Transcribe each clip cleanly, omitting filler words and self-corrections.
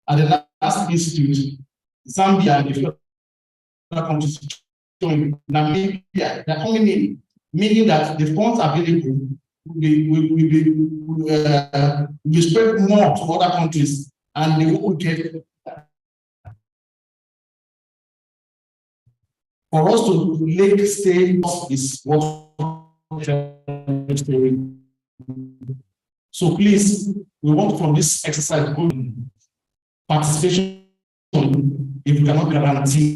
At the last institute, Zambia and a few other countries joined. Namibia, they're coming in, meaning that the funds available will be spread more to other countries, and they will get. For us to lake stay is what. So please, we want from this exercise participation if we cannot guarantee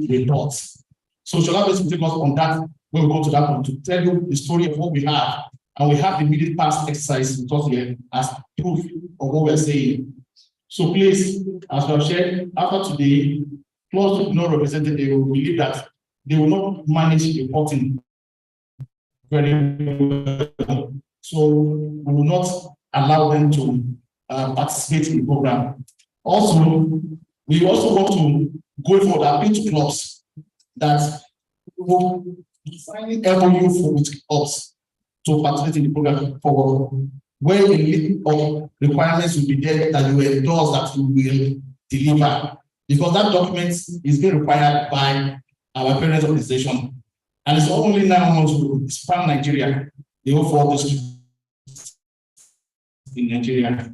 the thoughts. So shall I take us on that when we go to that one to tell you the story of what we have, and we have the immediate past exercise with us here as proof of what we're saying. So please, as we have shared, after today, close to no represented, they will believe that they will not manage reporting very well. So we will not allow them to participate in the program. Also, we also want to go for the appeal to clubs that will be signing MOU for with clubs to participate in the program for where the list of requirements will be there that you endorse that you will deliver. Because that document is being required by our parent organization. And it's only 9 months to span Nigeria. They go for this in Nigeria.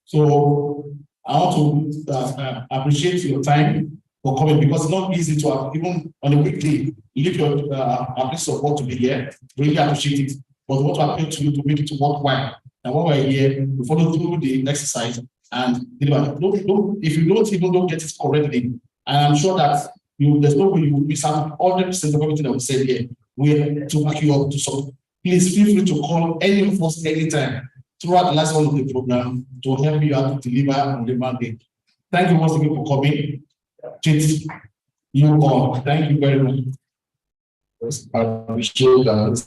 So I want to appreciate your time for coming, because it's not easy to have, even on a weekday, leave your place of work to be here. Really appreciate it. But what I appeal to you to make it worthwhile. And when we're here, we follow through the exercise and deliver. If you don't get it correctly, and I'm sure that there's no way you will miss out 100% of everything that we said here. We're to back you up to solve. Please feel free to call any of us anytime throughout the last one of the program to help you out to deliver on the mandate. Thank you once again for coming. Jit, you all. Thank you very much. I appreciate that.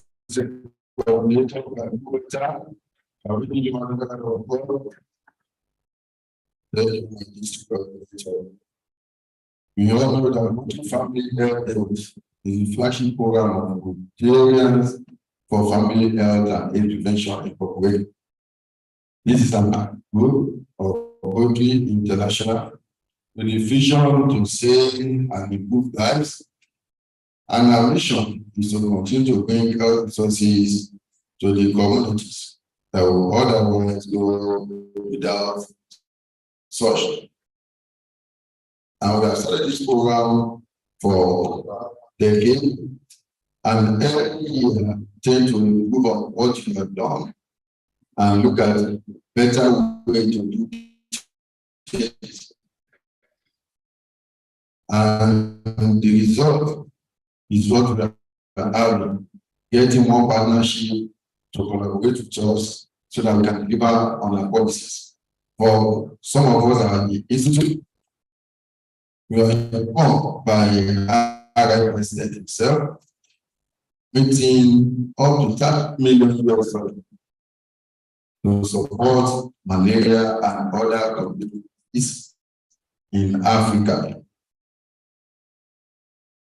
We all know that family health is a flagship program of Nigerians for family health and age prevention in population. This is an group of Oakland International with a vision to save and improve lives. And our mission is to continue to bring health resources to the communities that will otherwise go without such. And we have started this program for decades, and every year tend to improve on what you have done and look at a better way to do things. And the result is what we are having, getting more partnership to collaborate with us so that we can deliver on our policies. For some of us at the institute, we are informed by RFHA president himself, meeting up to $30 million to support malaria and other communities in Africa.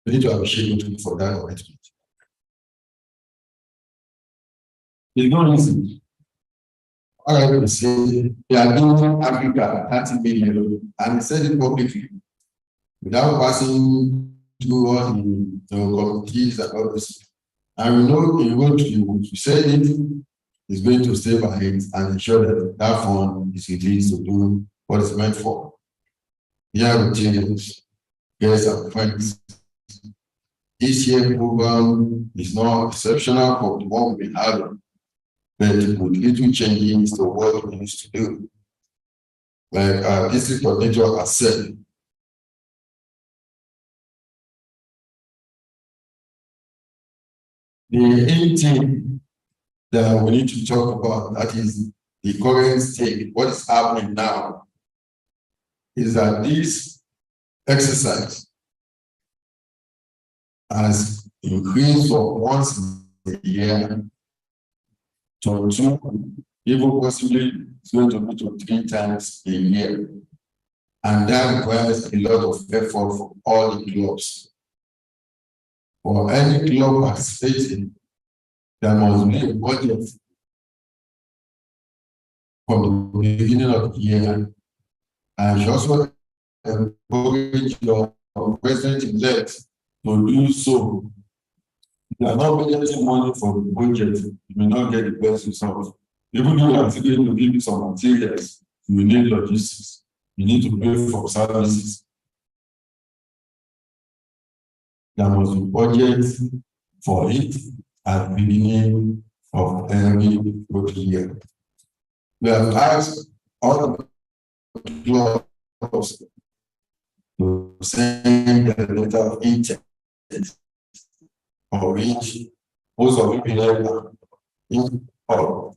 We need to appreciate you for that arrangement. It's not easy. All right, we say they are giving Africa 30 million, and he said it publicly, without passing through all the committees and all this. And we know in what you said it is going to stay by it and ensure that that fund is released to do what it's meant for. Here with changes, guests and friends. This year's program is not exceptional for the one we had, but with little changes to what we need to do. Like our district coordinator has said, the main thing that we need to talk about, that is the current state, what is happening now, is that this exercise has increased from once a year to 2, even possibly it's going to be to 3 times a year. And that requires a lot of effort from all the clubs. For any club participating, there must be a budget from the beginning of the year And you also encourage your president-elect to do so. If you are not budgeting money for the budget, you may not get the best result. Even though you are going to give you some materials, you need logistics, you need to pay for services. There must be budget for it at the beginning of every working year. We have asked all the clubs to send a letter of intent, of which most of it are in all.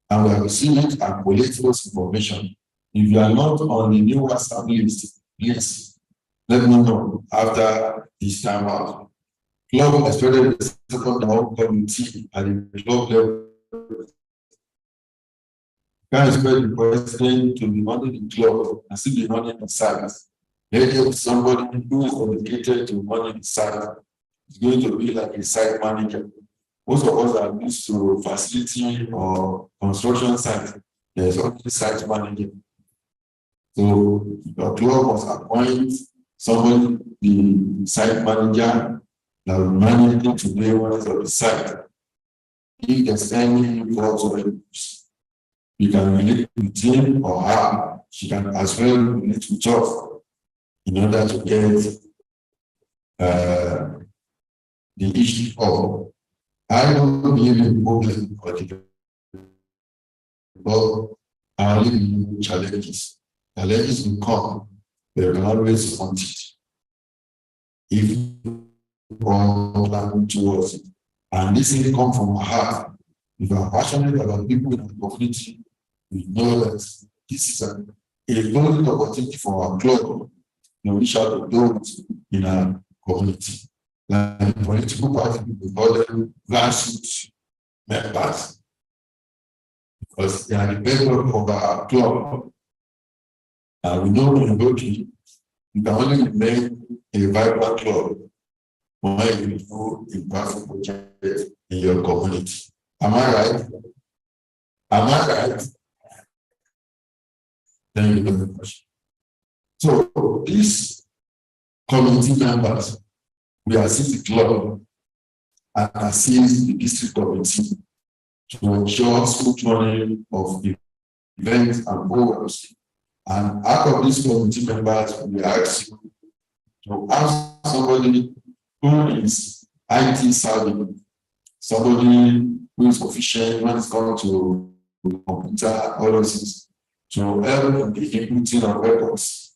And we have received it and collect those information. If you are not on the new WhatsApp list, please let me know after this time out. Club, especially the second down committee at the club level, can expect the president to be running the club and still be running the service. Maybe somebody who is dedicated to running the service is going to be like a site manager. Most of us are used to facility or construction site. There's only site manager. So your club must appoint somebody, the site manager, that will manage the surveillance of the site. If there's any faults or issues, you can relate with him or her. She can as well relate with us in order to get the issue of. I don't believe in problem but I only believe challenges. Challenges will come, but we can always want it. If all plan towards it. And this thing come from our heart. If you are passionate about people in the community, we know that this is a golden opportunity for our club to reach out to those in our community. Like political party, we call them grassroots members. Because they are the bedrock of our club. And we know in Boki, you can only remain a vibrant club when you do a powerful project in your community. Am I right? Am I right? Thank you very much. So these community members, we assist the club and assist the district committee to ensure smooth running of the events and programs. And out of these committee members, we ask you to ask somebody who is IT savvy, somebody who is proficient when it's come to computer policies, to help in the inputting of records.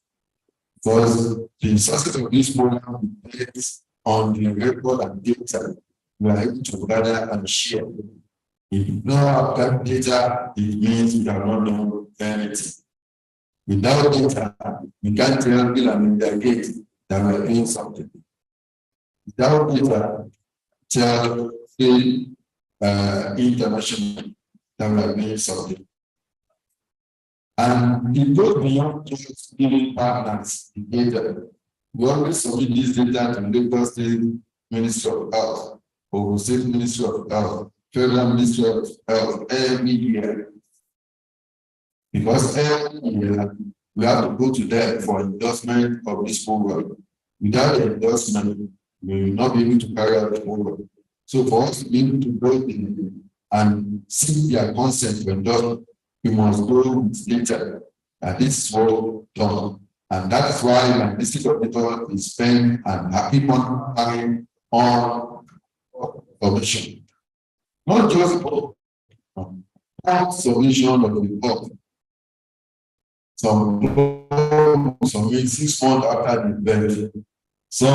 Because the success of this program depends on the record and data we are able to gather and share. If you don't have that data, it means you have not done anything. Without data, we can't tell Bill and indicate that we are doing something. Without data, tell Bill international that we are doing something. And it goes beyond just giving partners the data. We always submit this data to Lagos State Ministry of Health, Ogun State Ministry of Health, Federal Ministry of Health every year. Because every year we have to go to them for endorsement of this program. Without the endorsement, we will not be able to carry out the program. So for us to be able to go in and seek their consent to endorse, we must go with data. And this is what done. And that is why my district auditor is spent and keep on having on commission. Not just submission of the report. Some 6 months after the event. So,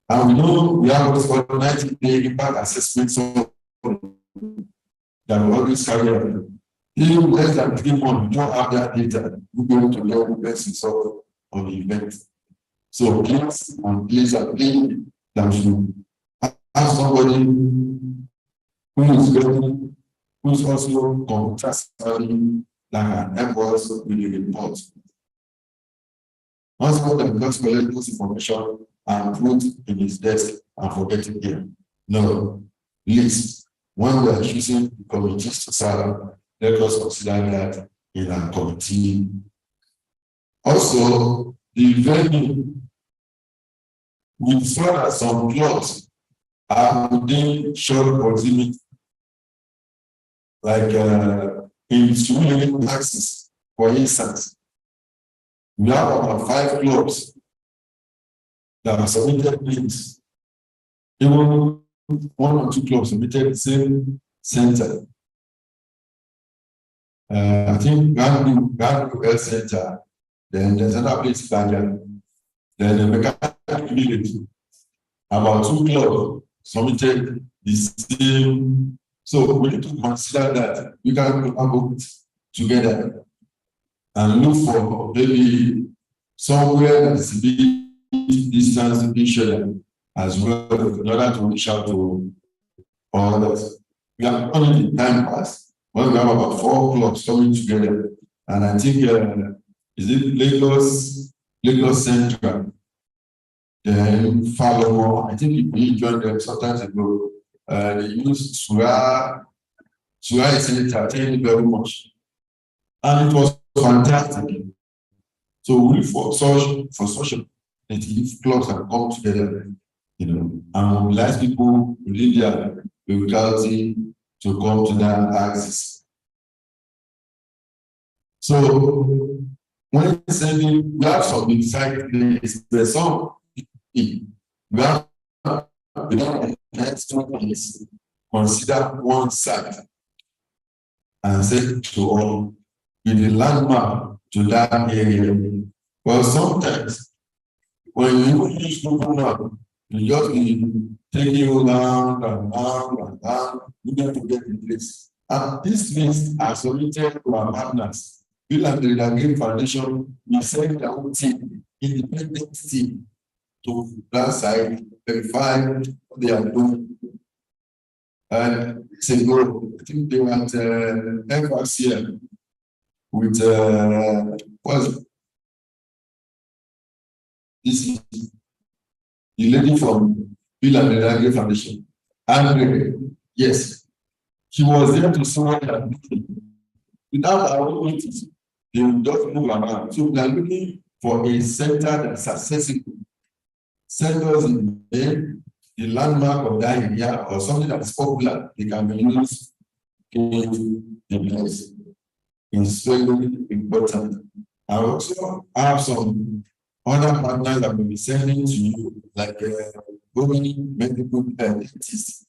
and we know we have what's called 90-day impact assessment that we always carry out. Even less than 3 months, we don't have that data. We'll be able to get the best result of the event. So please, and please, I plead that we should have somebody who is ready, who is also computer savvy, that can help us with the report. Once God does collect this information and put in his desk and forget it here. No, please, when we are choosing committees to serve, let us consider that in our committee Also, the venue, we saw that some clubs are within short proximity, like in swimming access, for instance. We have about 5 clubs that are submitted bids. Even 1 or 2 clubs submitted the same center. I think Gandu Health Center, then there's another place, then the mechanic village. About 2 clubs submitted the same. So we need to consider that we can go together and look for maybe somewhere that is a big distance in each other as well, in order to reach out to others. We have only the time pass when we have about 4 clubs coming together, and I think is it Lagos Central, then Falomo. I think we joined them sometimes ago. They used Sura Center. Thank you very much, and it was fantastic. So we for such if clubs have come together, and mobilize people within their locality to come to that access. So when saying we have some inside place, there's some we have the next 2 minutes consider one site and say to all in the landmark to that area. Well, sometimes when you use Google Map, you just be taking you down and down and down, you need to get in place. And these things are submitted to our partners. We like the Green Foundation, we send their own team, independent team, to that side, verify what they are doing. And it's a goal. I think they want RFHA with what's this is the lady from Green Foundation. And yes, she was there to support that meeting. Without our own meetings, they will just move around. So we are looking for a center that's accessible. Send us in the landmark of that area or something that's popular. They can be used in the place. It's very important. I also have some other partners that will be sending to you, like government medical entities.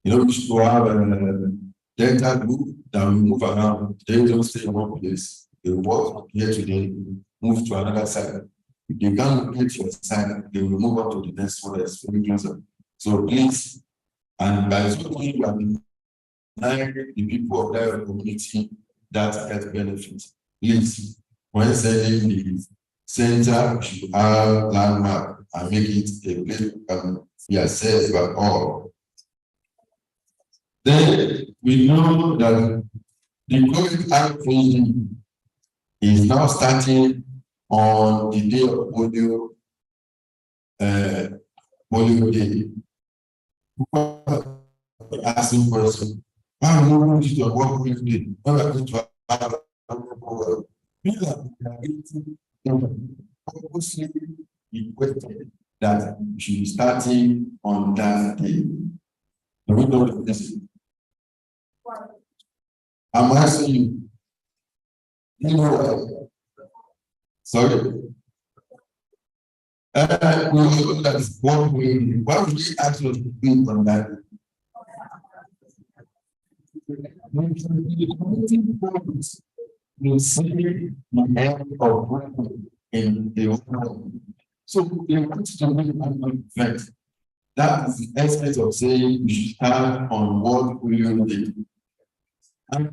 We should have a data group that will move around. They don't stay in one place. They work here today, move to another side. If they can't get your side, they will move on to the next one that's very closer. So please, and by so doing, you are denying the people of that community that health benefits. Please, when sending the center, we should have landmark and make it a place that can be accessed by all. Then we know that the COVID RFHA is now starting on the day of polio day. People asking questions. Why are we going to work polio day? Why are we going to have purposely requested that we should be starting on that day. We know this. I'm asking you. You know, sorry. We know that is one way. Why would we actually do on that? You see the end of in the world. So they want to make an event. That is the essence of saying we should start on what we will do. And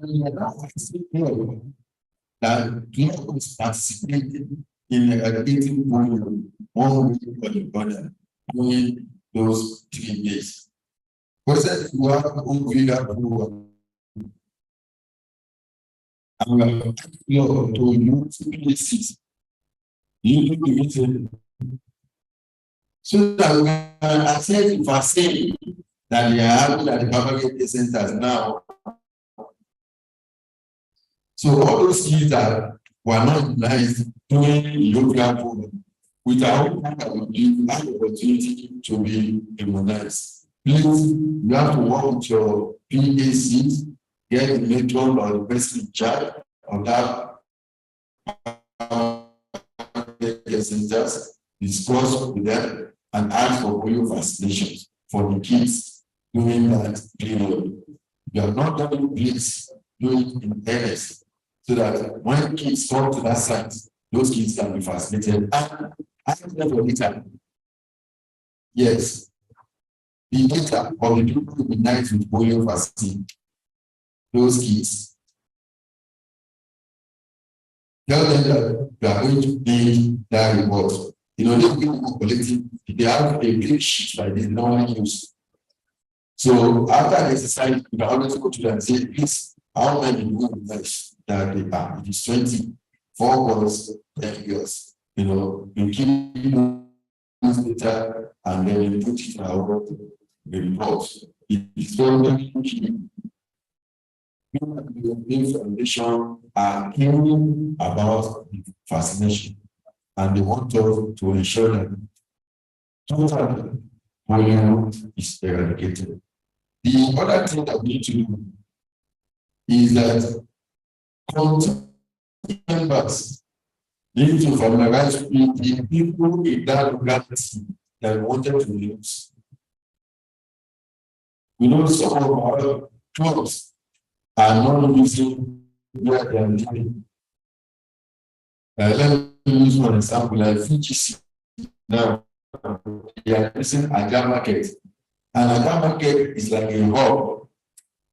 that people is participating in educating polio one week or the other during those 3 days. Because we have own villa program. And we are to use places. You need to meet so that we can access the vaccine that they are having at the government centers now. So all those kids that were not utilized doing European program without the opportunity to be immunized. Please, you have to work with your PACs, get the matron or the person in charge of that centers, discuss with them, and ask for polio vaccinations for the kids during that period. You have not done it, please do it in earnest so that when kids come to that site, those kids can be vaccinated. And ask them for data. Yes, the data of the people who unite with polio vaccine, those kids. Tell them that you are going to pay that report. You know, these people collecting, they have a big sheet like this, no one use. So after the exercise, you can always go to them and say, please, how many people nice that they are? It is 20, 4 girls, 10 girls. You know, you keep this data and then you put it in our report. It is very key. The foundation are caring about the vaccination, and they want us to ensure that total polio is eradicated. The other thing that we need to do is that members need to familiarize with the people in that locality that wanted to use. We know some of our clubs are not using where they are living. Let me use one example like VGC. Now, they are using Aga Market. And Aga Market is like a hub.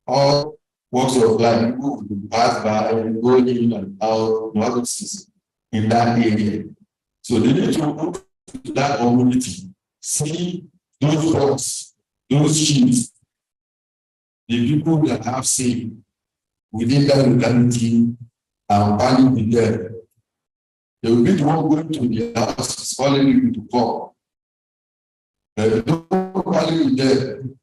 All walks of life, people will pass by and go in and out in that area. So they need to go to that community, see those dogs, those sheep, the people that have saved within that locality and value with them. They will be the one going to the house, calling people to come. But don't value with them.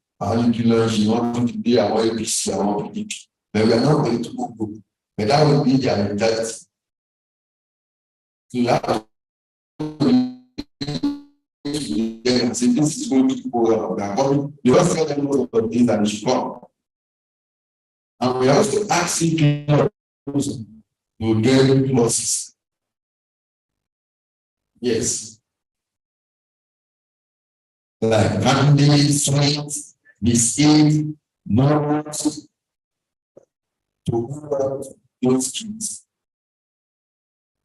She wants to be our ABC, our PDP. But we are not going to go. But that will be their mentality. So you have to say this is going to go around. You also tell them most of the things that they should come. And we also asking people to get losses. Yes. Like candy, sweet, biscuit, nuts, to move out those kids.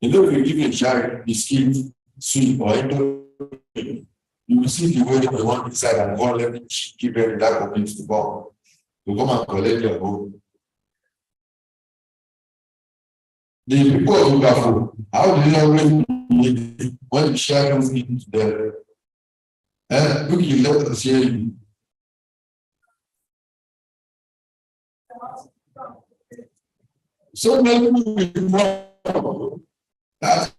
You know, if you give a child biscuit, sweet, or anything, you will see the way they want inside and go let me keep it in that community to come. To come and collect their home. The people of Ugafo, how do you know when you share those things to them? Look, you let us hear you. So many people that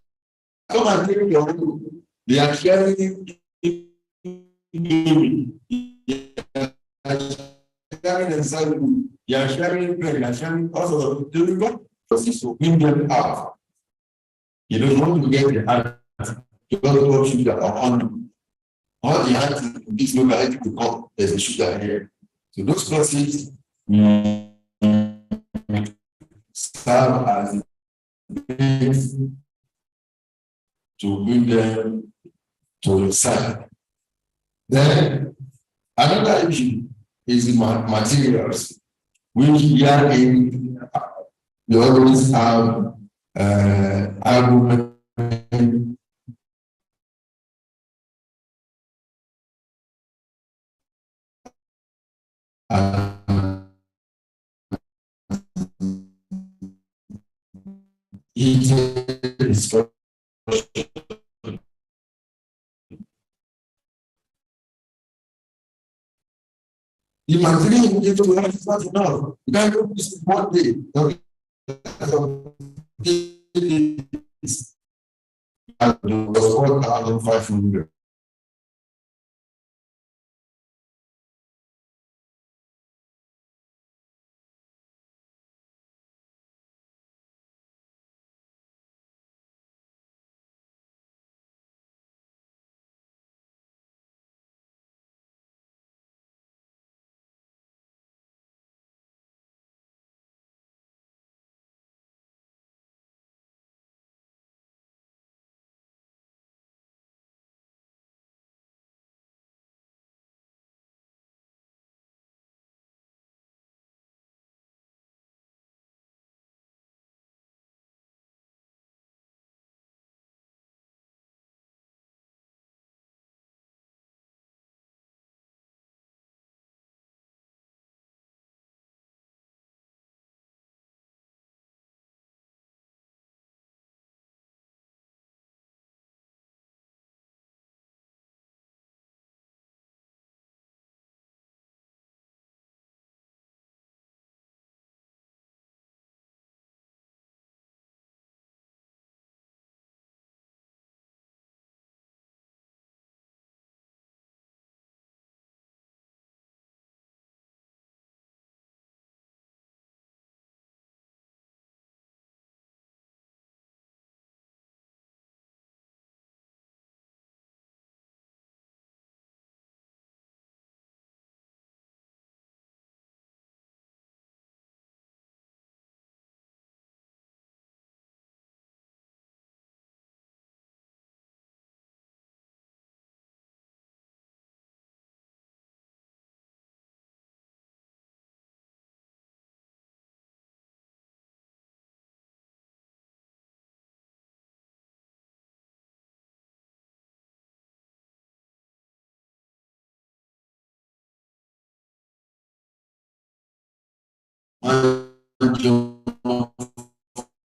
come and take your home. They are sharing. They are sharing bread, they are sharing also doing what? To bring them out. You don't want to get the heart. You don't want sugar on all the heart in this locality to come. There's a sugar here. So those processes serve as base to bring them to the side. Then another issue is the materials, which we are in. You always have argument discussion. The material you get to have is not enough. You can't do this one day. Was 4,500.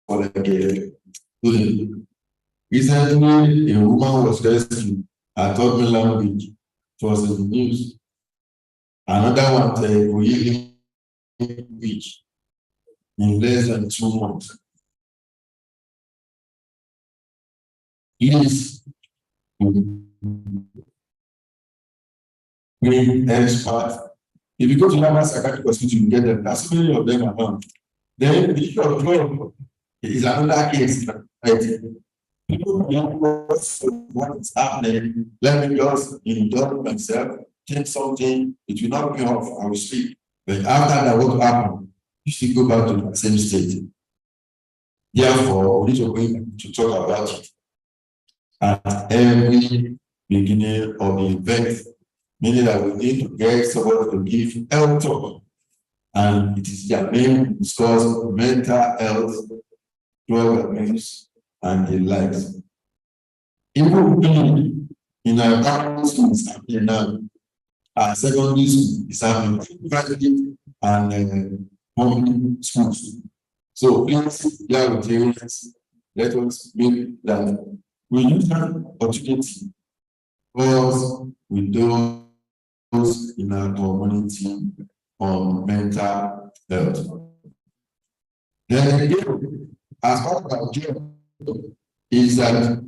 for like a recently, a woman was rescued at Dublin language. It was in the news. Another one, the beach in less than 2 months. Please, being expert. If you go to Lama Psychiatric Hospital, you get them. That's many of them around. Then the issue of 12 is another case. Right? People don't know what is happening. Let me just indulge myself, take something, it will not be off, I will sleep. But after that, what happened? You should go back to the same state. Therefore, we need to talk about it at every beginning of the event, meaning that we need to get someone to give health talk. And it is their name to discuss mental health, drug abuse, and the likes. Even in our primary school is happening now, our secondary school is happening, private and public schools. So please, let us make that we use that opportunity because with those in our community on mental health. Then again, as part of our job is that,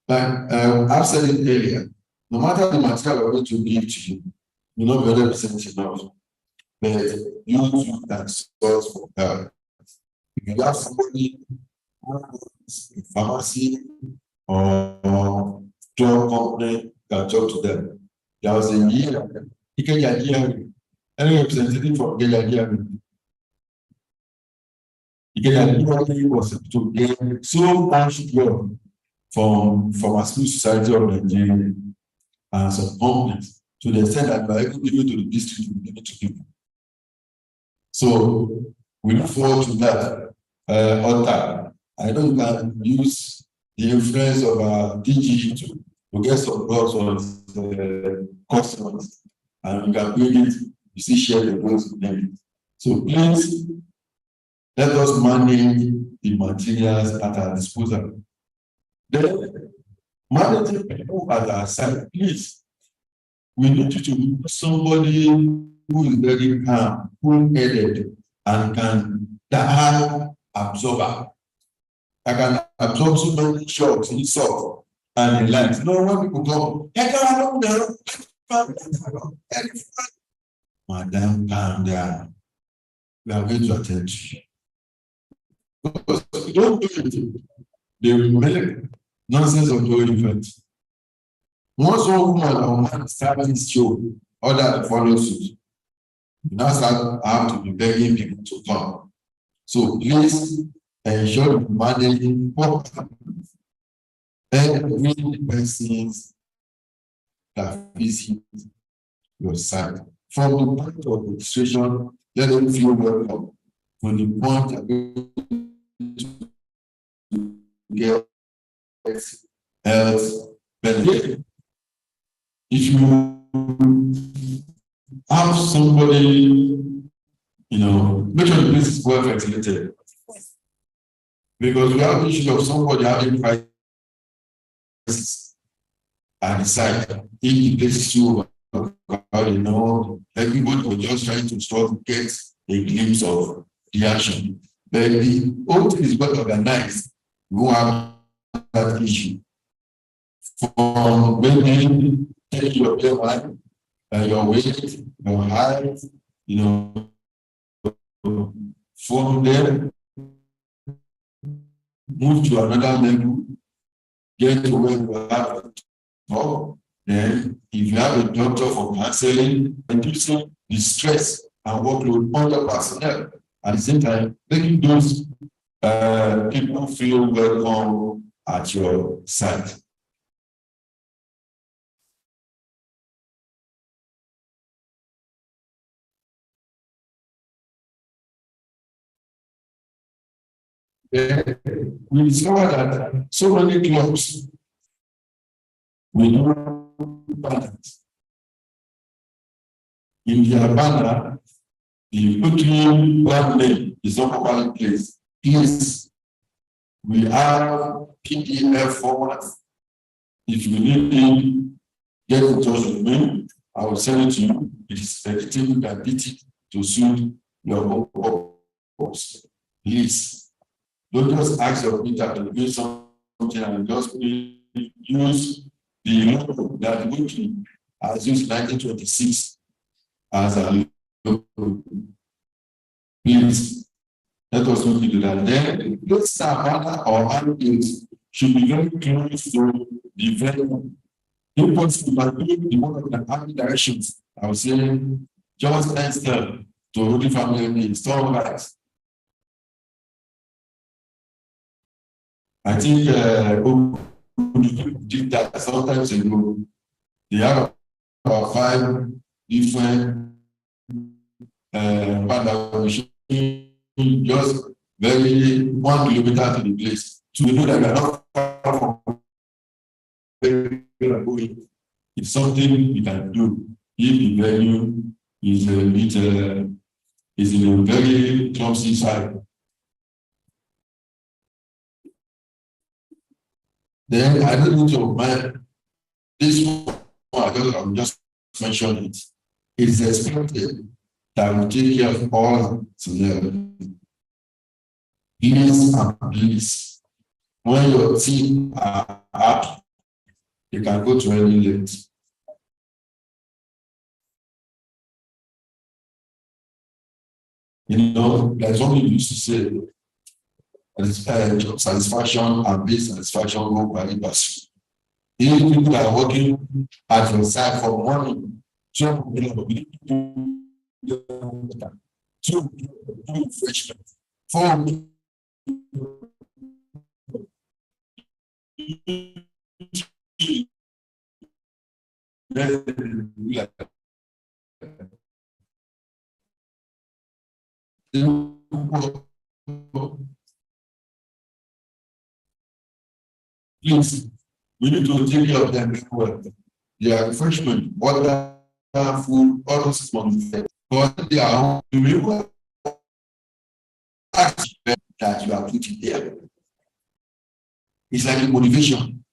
like I've said it earlier, no matter the material we're going to give to you, you're not very percent enough, but you can source for help. If you have somebody who is in pharmacy or drug company, can talk to them. There was a year, any representative from was to get so much job from Pharmaceutical Society of Nigeria and some companies. So they said that by able to go to the district, we give it to people. So we look forward to that. I know you can use the influence of our DG to get some calls on customers, and we can bring it, you see, share the goals with them. So please let us manage the materials at our disposal. Then managing people at our side, please. We need to be somebody who is very calm, cool-headed, and can that absorber. I can absorb so many shocks, insults, and the likes. No, when people come, madam, calm down. We are going to attend to you. Because if you don't do anything, they will make nonsense of your event. Once one woman or man start this show, other follow suit. Now have to be begging people to come. So please ensure you manage every persons that visit your site. From the point of registration, let them feel welcome. From the point of get health benefit. If you have somebody, make sure the place is well ventilated. Because we have the issue of somebody having crisis at the site. If the place is too everybody was just trying to start to get a glimpse of the action. But the whole thing is well organized. We won't have that issue. From maybe take your BMI, your weight, your height, from there, move to another level, get to where you have to talk. Then, if you have a doctor for counseling, reducing the stress and workload on the personnel. At the same time, making those people feel welcome at your site. We discovered that so many clubs we do banners. In their banner, The country brand name is not properly placed. Please, we have PDF format. If you need it, get in touch with me. I will send it to you. It is effective, you can beat it to suit your own purpose. Please, don't just ask your printer to do something and just use the logo that the country has used 1926 as a logo. Please, let us look into that. Then, place banner or handbills should be very close to the venue. If possible, but the one of the army directions, I would say, just next step to Holy Family, store rights. I think did that sometimes ago. They have about 5 different just very 1 kilometer to the place. So we know that we are not far from it's something we can do if the venue is a bit is in a very clumsy side. Then I don't need to mind this one. I'm just mentioning it. It is expected that we take care of all scenarios. Please and please, when your team are happy, you can go to any length. You know, there's something you used to say. Job satisfaction and base satisfaction go by pursuit. If people are working at your side for money, two freshmen, 4 please, we need to take care of them well. They are freshmen, water, food, all those ones. But they are remember that you are putting there. It's like a motivation.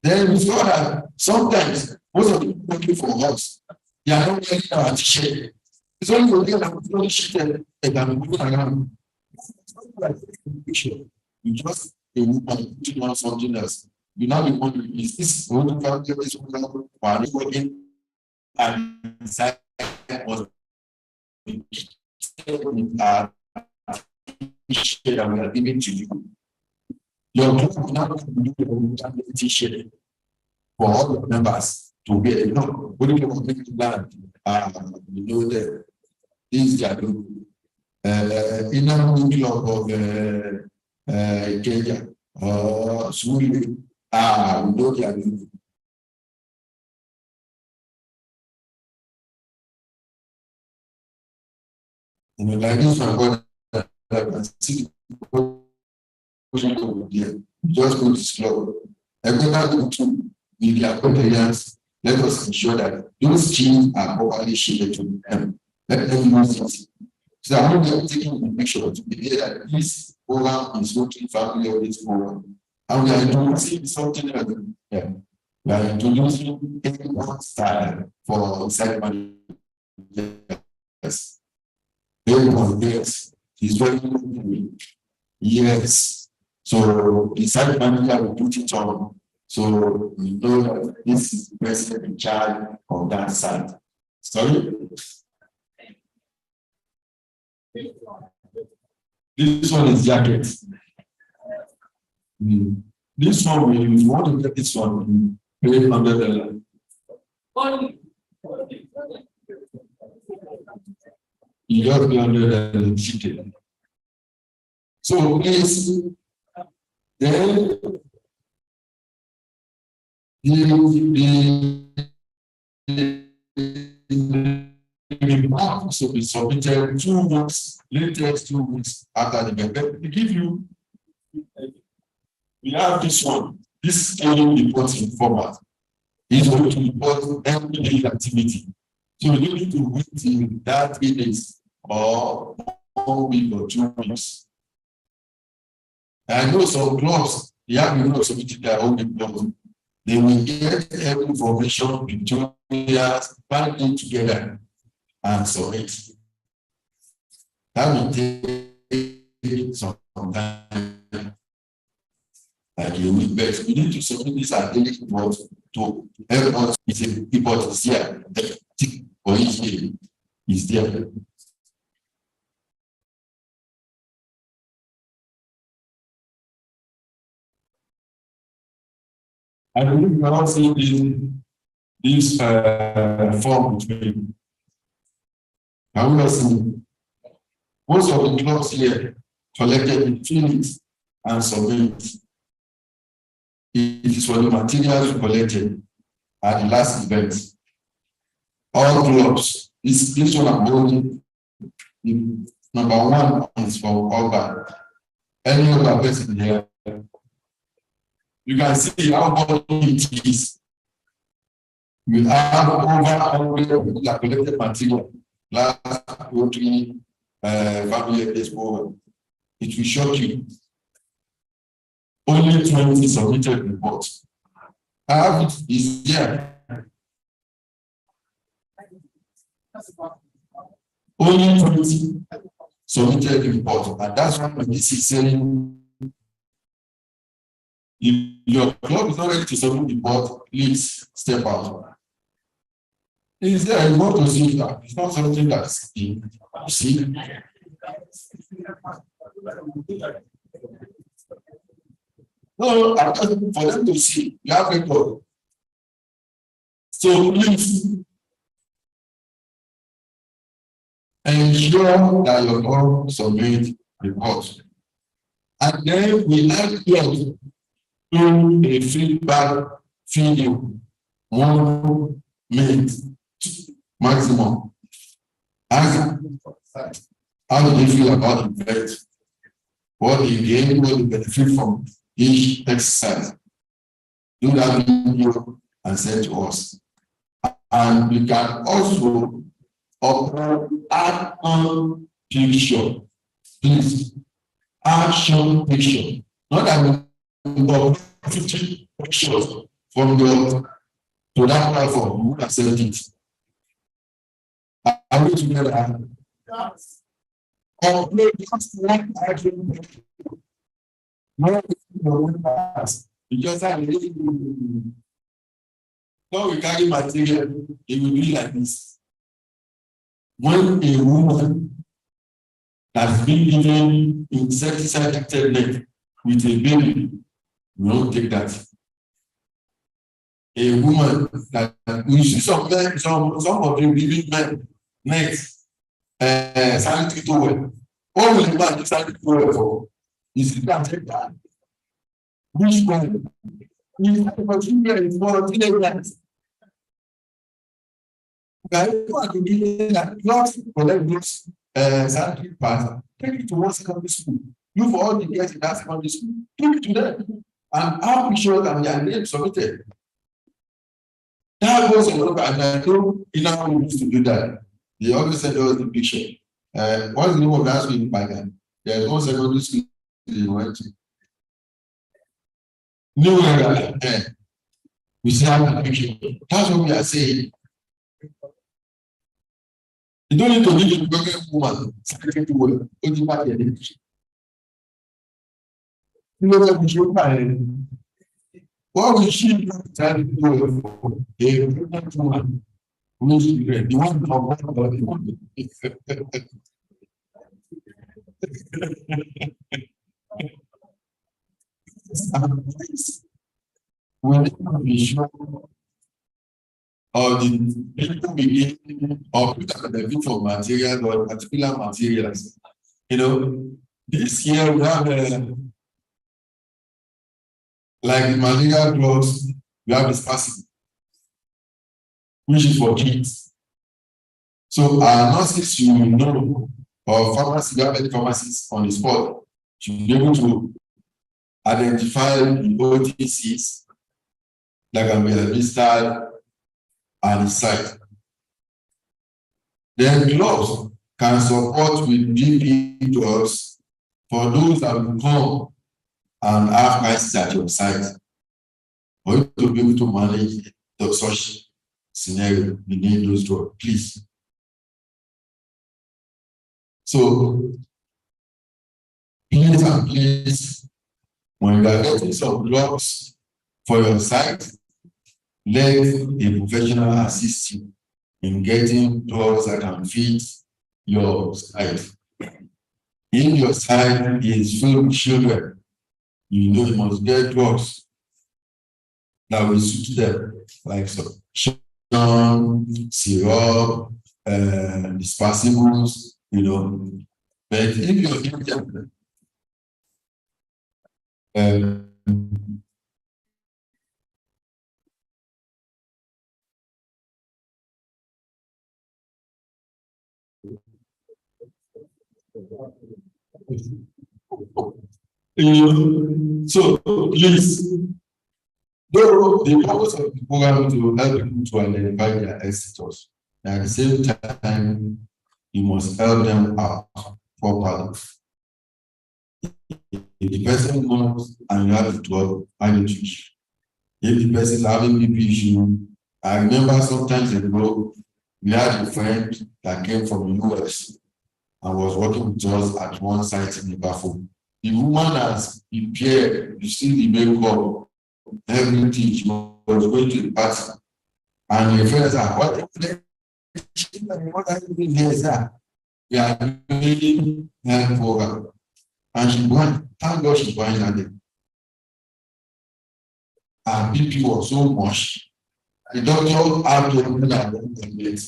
Then we saw that sometimes most of the people working for us, they are not getting our t-shirt. It's only when they are shit and I'm moving around. You just a woman putting on something else. You now be wondering, is this one family this one working and inside was t-shirt that we are giving to you. Your group now do a t-shirt for all the members to wear. You know, what do you want to make it land? You know that this is their group. In a middle of Kenya or Sweden, we know their group. You know, like this one, I can see just go to slow. Everyone to with their competence, let us ensure that those genes are properly shielded to them. Let them use it. So I'm not taking the picture to be there that this program is working family of this program. And we are introducing something like we are introducing a style for inside money. Yes. Yes. It's very good. Yes. So inside manager will put it on. So we know that this is the person in charge of that side. Sorry? This one is jacket. This one, if you want to get this one, pay under the line. You just be under the chicken. So please, then the marks will be submitted 2 weeks, latest 2 weeks after the event. We give you, we have this one, this scaling reporting format is going to report every day activity. So you need to wait till that 3 days or 1 week or 2 weeks. I know some clubs, they have been submitted their own employees. They will get every information between years, bind it together, and submit. That will take some time. Like you need, but we need to submit this as daily report to everyone. It's a report is here. The tick for each day is there. I believe you are all seeing this form between. Most of the clubs here collected in fields and submit. It is for the materials collected at the last event. All clubs, this one I'm holding, number 1 is for Oba. Any other person here, you can see how much it is. We have over 100 that collected material last Rotary family expo. It will shock you. Only 20 submitted reports. How it is there? Only 20 submitted reports, and that's why this is saying if your club is not ready to submit the report, please step out. Is there a want to see that? It's not something that's you see. No, for them to see, you have record. So please ensure that your club submit reports. And then we have to do a feedback video, 1 minute maximum. Ask how do they feel about the event? What they gain, what they benefit from each exercise. Do that video and send to us. And we can also upload add-on picture. Please, action picture. Not that we got 50 pictures from the to that platform, we will accept it. Are we together? Yes. Upload just 1 action picture. Because I really no, we carry material, it will be like this. When a woman has been given insecticide treatment with a baby, we don't take that. A woman that we see some of them living men next sanitary towel. All will man sanitary towel for is that which one? Is for teenagers. Not collect those sanitary pads, take it to one secondary school. You for all the girls in that secondary school, give it to them. And how sure that their name submitted. That goes a lot, and I know enough people used to do that. They always send us the picture. What's the name of that school by then? There's one secondary school they went to. No, we see how the picture. That's what we are saying. You don't need to leave a broken woman. Only back in the picture. You know what we should find? What we should try to do for a pregnant woman who is the one from one body. We need to be sure of the people begin or people benefit from materials or particular materials. You know, this year we have like the malaria drugs, we have this passing, which is for kids. So our nurses, you know, or pharmacists, we have any pharmacists on the spot, should be able to identify the OTCs that can be administered at the site. Then gloves, can support with GP drugs for those that will come and have crisis at your site. For you to be able to manage such scenario, you need those drugs, please. So, please, when you are getting some drugs for your site, let a professional assist you in getting drugs that can fit your site. If your site is filled with children, you know you must get drugs that will suit them, like some syrup, dispersibles, you know. But if you're getting so please, though the purpose of the program to help people to identify their exitors, at the same time, you must help them out properly. If the person wants and you have to drug, manage. If the person is having BP issue, I remember sometimes ago, we had a friend that came from the US and was working with us at one site in the bathroom. The woman has prepared, you see the makeup, everything, she was going to the party. And the friend said, what are you doing here, sir? We are doing health program. And she went, thank God she's going that day. And BP was so much. The doctor had to open her complete.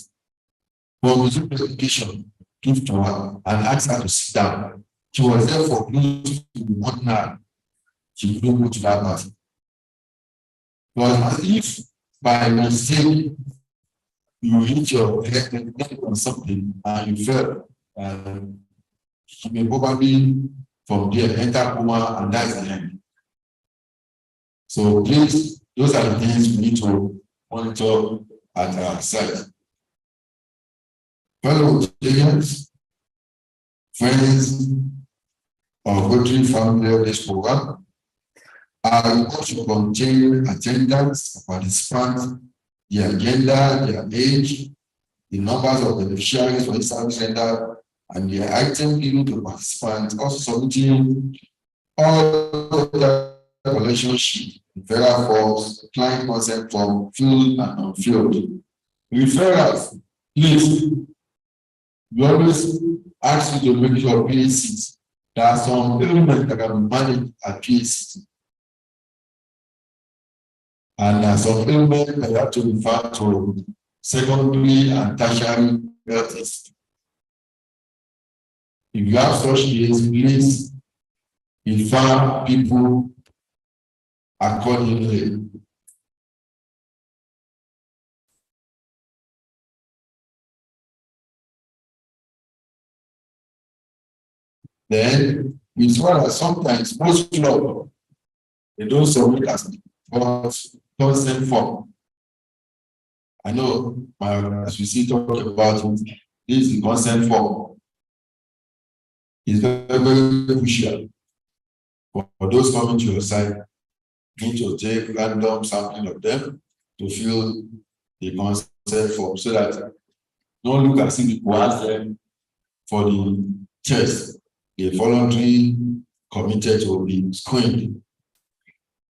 From the medication, give to her and ask her to sit down. She was there for close to 1 hour. She couldn't go to that party. It was as if by mistake you hit your head on something and you fell. And she may probably from there enter coma and that's the end. So please, those are the things we need to monitor at our site. Fellow students, friends of Rotary family of this program, our report should contain attendance, participants, the agenda, their age, the numbers of beneficiaries for the service center, and the item given to participants, also submitting all the collection sheet, referral forms, client consent form, filled and unfilled. Referrals, please. We always ask you to make your PACs. There are some elements that can be managed at PACs. And there are some elements that you have to refer to secondary and tertiary health institutes. If you have such needs, please inform people accordingly. Then we saw that sometimes most clubs they don't submit as consent form. I know as we see talking about it, this is the consent form. It's very, very crucial for those coming to your site. You need to take random sampling of them to fill the consent form so that don't look as if you ask them for the test. The voluntary committed to be screened.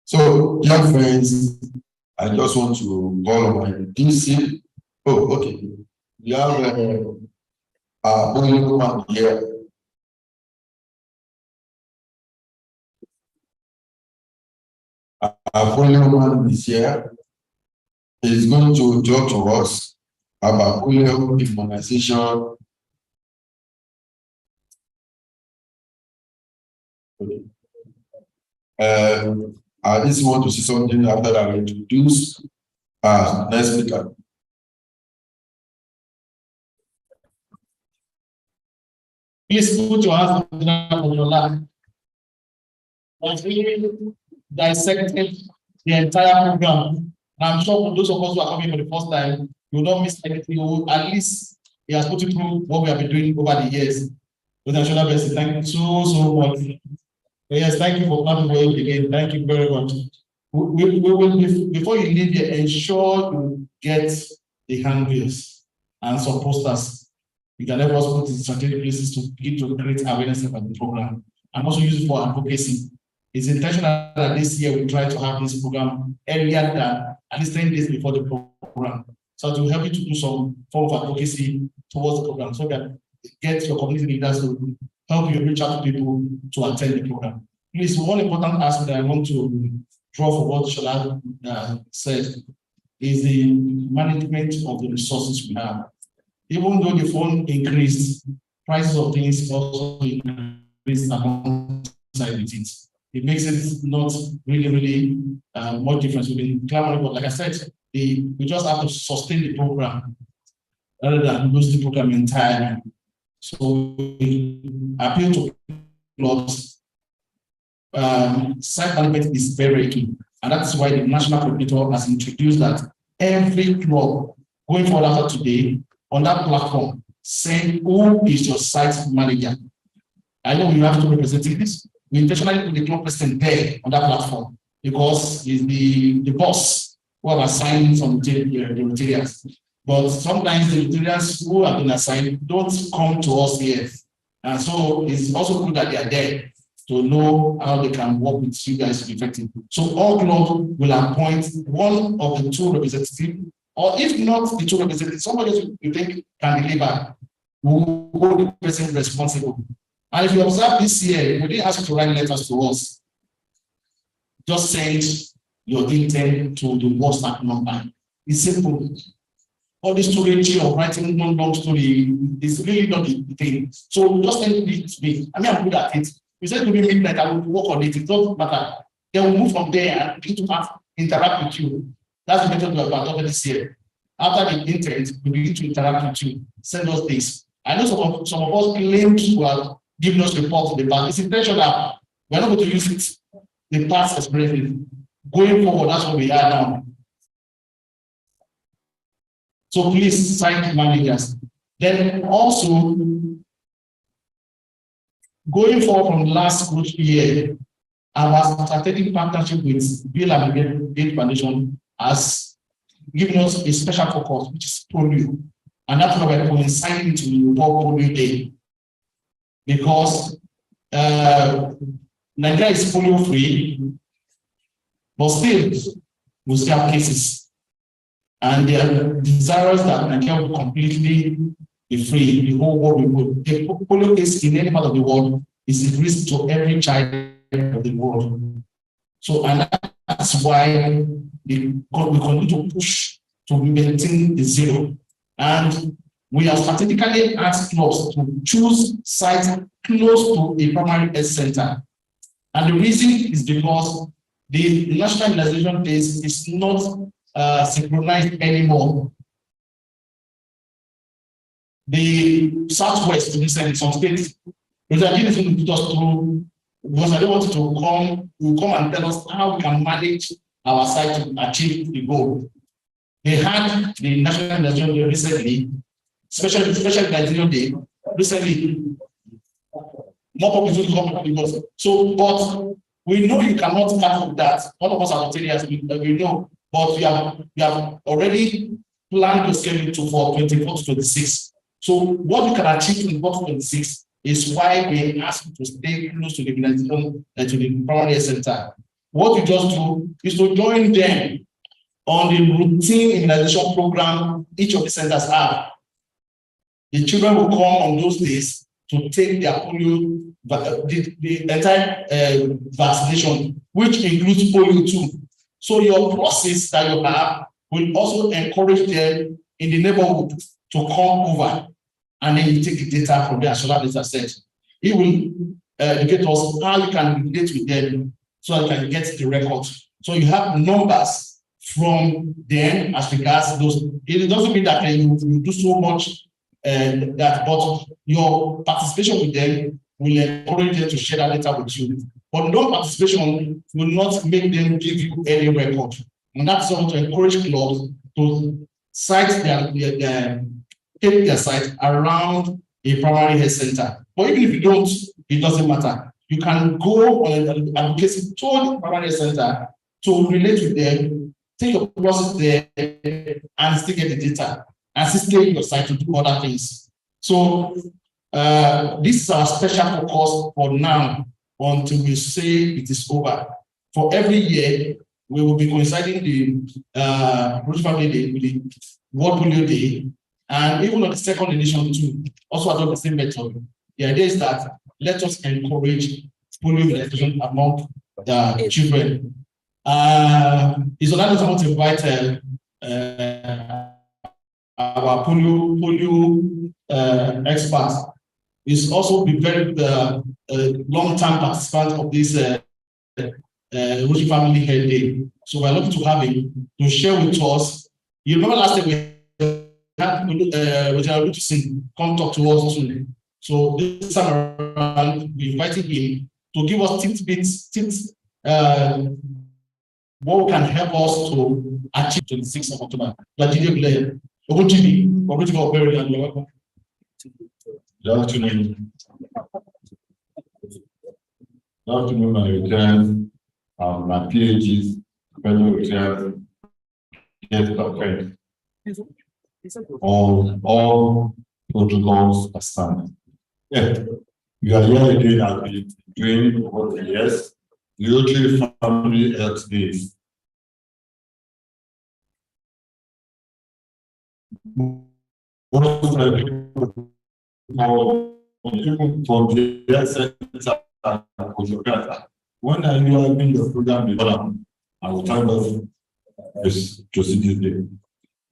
So, dear friends, I just want to call on my DC. Oh, okay. We have our only woman here. Our only woman is here. Is going to talk to us about polio immunization. I just want to see something after I introduce next speaker. Please put your hands on your lap. I've really dissected the entire program. And I'm sure for those of us who are coming for the first time, you will not miss anything. You will at least he has put you through what we have been doing over the years. With national best, thank you so much. Yes, thank you for coming again. Thank you very much. We will, before you leave here, ensure you get the handbills and some posters. You can help us put in strategic places to begin to create awareness about the program and also use it for advocacy. It's intentional that this year we try to have this program earlier than at least 10 days before the program. So to help you to do some form of advocacy towards the program so that get your community leaders to help you reach out to people to attend the program. Please, one important aspect that I want to draw for what Shola said is the management of the resources we have. Even though the fund increased, prices of things also increased alongside with it. It makes it not really much difference within climate. But like I said, we just have to sustain the program rather than lose the program entirely. So we appeal to clubs. Site management is very key, and that's why the national coordinator has introduced that every club going forward after today on that platform, say who is your site manager. I know we have two representatives. We intentionally put the club president there on that platform because he's the boss who have assigned some the materials. But sometimes the materials who have been assigned don't come to us here. And so it's also good that they are there to know how they can work with you guys to be effective. So all clubs will appoint one of the two representatives, or if not the two representatives, somebody else you think can deliver, who hold the person responsible. And if you observe this year, we didn't ask you to write letters to us. Just send your intent to the WhatsApp number. It's simple. All this story of writing one long story is really not the thing. So just send it to me. I mean, I'm good at it. You said to me midnight, I will work on it. It doesn't matter. They will move from there and begin to interact with you. That's the method we have adopted this year. After the intent, we begin to interact with you. Send us this. I know some of us claim to have given us reports in the past. It's intentional. We're not going to use it. The past experience. Going forward, that's what we are now. So please site managers. Then also, going forward from last year, our strategic partnership with Bill and Gates Foundation has given us a special focus, which is polio. And that's why we're coinciding to the World Polio Day. Because Nigeria is polio free, but still, we still have cases. And they are desirous that Nigeria will completely be free, the whole world will. The polio case in any part of the world is a risk to every child of the world. So, and that's why we continue to push to maintain the zero. And we have strategically asked clubs to choose sites close to a primary health center. And the reason is because the national immunization days is not synchronized anymore. The Southwest, in some states, because I didn't put us through, because I don't want to come and tell us how we can manage our site to achieve the goal. They had the National Immunization Day recently, special Nigerian Day recently. More people come because so, but we know you cannot start with that. All of us are Nigerians, we know, but we have already planned the schedule for 24 to 26. So what we can achieve in 24 to 26 is why we ask you to stay close to the immunization to the primary center. What you just do is to join them on the routine immunization program each of the centers have. The children will come on those days to take their polio, the entire vaccination, which includes polio too. So your process that you have will also encourage them in the neighborhood to come over, and then you take the data from there. So that is said, it will educate us how you can relate with them so that you can get the record. So you have numbers from them as regards those. It doesn't mean that you do so much that, but your participation with them will encourage them to share that data with you. But non-participation will not make them give you any record. And that's also to encourage clubs to cite locate their site around a primary health center. But even if you don't, it doesn't matter. You can go on an advocacy to the primary health center to relate with them, take your process there, and still get the data, and still stay in your site to do other things. So this is our special focus for now until we say it is over. For every year, we will be coinciding the British Family Day with the World Polio Day, and even on the second edition too, also adopt the same method. The idea is that let us encourage polio immunization among children. It's another time to invite our polio experts. Is also be very long-term participant of this Rotary Family Health Day. So we're lucky to have him to share with us. You remember last time we had Richardson come talk to us too. So this time around, we invited him to give us tips, what can help us to achieve 26th of October. Good afternoon. Good afternoon, my return, my PhDs, fellow returns, guest friends. All protocols are standard. Yeah, we are here again as we doing over the years, the Rotary Family Health Days. From the center, when I knew I've been the program development, I will tell us this day.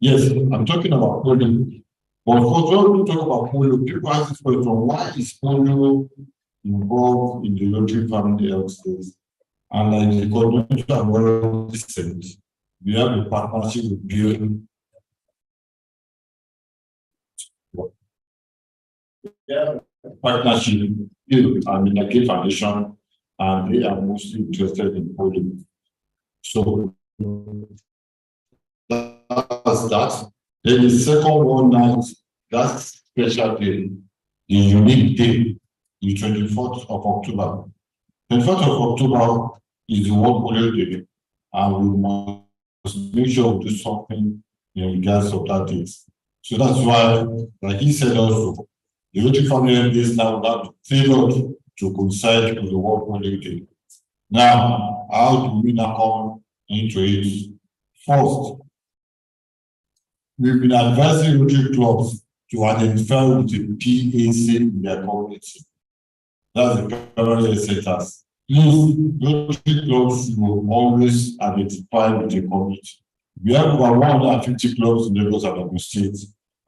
Yes, I'm talking about polio. But when we talk about polio, people ask this question: why is polio involved in the Rotary Family Health Days? And like the coordinator and well recent, we have a partnership with Bill. Partnership and the Nike Foundation, and they are mostly interested in polio. So that's that. Then the second one now, that special day, the unique day, the 24th of October. 24th of October is the World Polio Day, and we must make sure we do something in regards of that date. So that's why, like he said also, the Rotary Family Health Days now have tailored to coincide with the World Polio Day. Now, how do we now come into it? First, we've been advising Rotary clubs to identify with the PAC in their community. That's the primary centers. Please, Rotary clubs will always identify with the community. We have over 150 clubs in Lagos and Ogun State,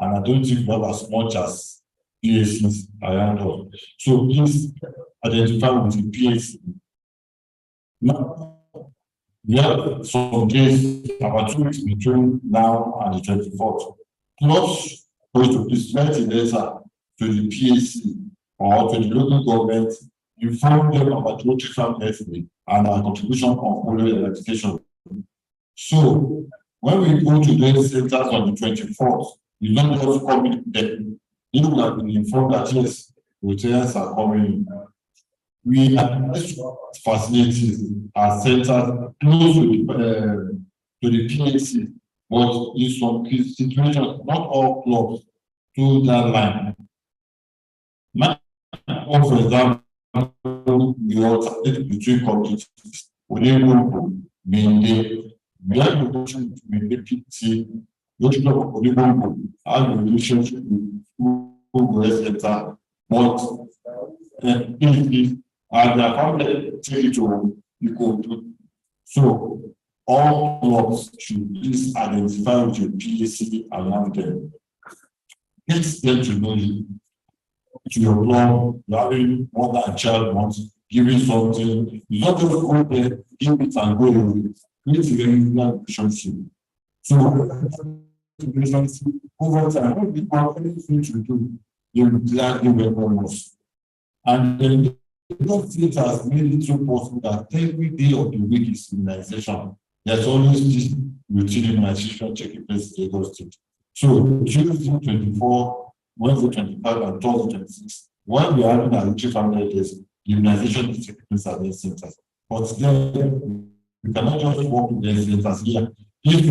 and I don't think we have as much as PACs around us. So please identify with the PAC. Now, we have some days, about 2 weeks between now and the 24th. Clubs going to please write a letter to the PAC or to the local government, inform them about the Rotary Family Health Day and our contribution on polio eradication. So when we go to those centers on the 24th, you don't just come in them. You will have been informed that yes, Rotarians are coming. We have facilities, our centers close to the PAC, but in some situations, not all clubs do that line. For example, we alternate between communities. We have the option to make PT, which have a relationship with who center, but and their family take it to equal. So all clubs should please identify with your PAC around them. Get them to know you. To your club, you're having more than a child wants, giving something. You not just go there, give it and go away. Need to get in that relationship. So over time, when people have anything to do, they will gladly welcome us. And then the government has made it so possible that every day of the week is immunization. There's always this routine immunization taking place in Lagos State. So Tuesday 24, Wednesday 25, and Thursday 26. When we are having our retreat family days, the immunization is taking place at these centers. But then we cannot just work with the centers here. If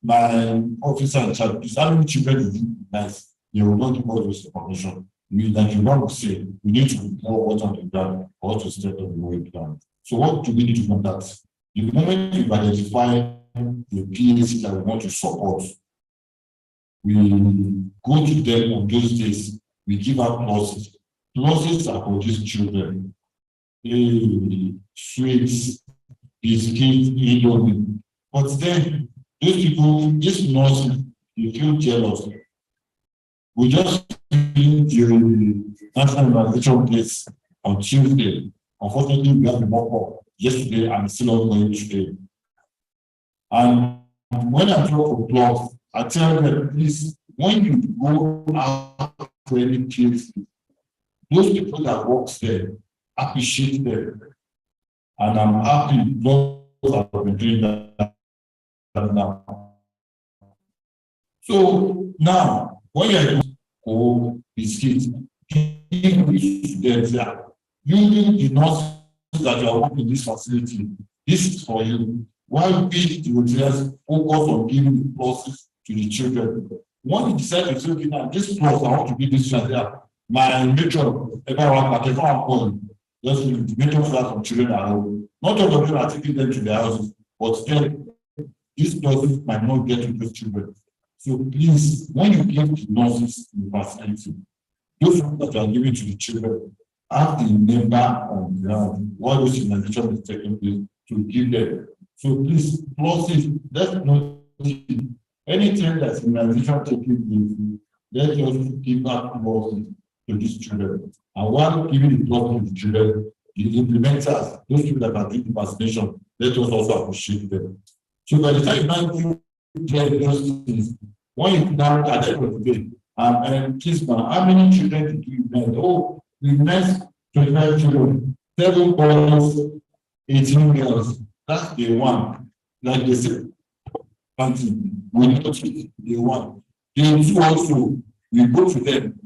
my officer in charge is how many children is nice, they will not give us this information. We that you want to say we need to pour water on the ground or to step on the way down. So what do we need to conduct? The moment you identify the PAC that we want to support, we go to them on those days, we give out clauses. Clauses are for these children. Sweets, biscuits, indomie. But then those people, this nurse, you feel jealous. We just did the national immunization place on Tuesday. Unfortunately, we have the mock-up yesterday and still not going today. And when I talk to clubs, I tell them, please, when you go out to any place, those people that work there, appreciate them. And I'm happy those that have been doing that now. So now, when you're going biscuits, give them you the nurses that you are working in this facility, this is for you. Why we the hotels focus on giving the pluses to the children? When you decide to say, okay, now this plus I want to give this child there, my matron, everyone, whatever one, just the matron for some children at home. Not all of them are taking them to their houses, but then this pluses might not get to those children. So please, when you give the nurses in the facility, those that you are giving to the children, have the member on ground what those immunization is taking place to give them. So please, pluses, let's not anything that's immunization taking place, let's just give out pluses to these children. And while giving the pluses to the children, the implementers, those people that are doing vaccination, let us also appreciate them. So by the time you now give those things, when you now at the end of the day, and please, how many children did you met? Oh, we met 25 children, 7 boys, 18 girls. That's the one. Like they said, we not the one. They two also, we go to them.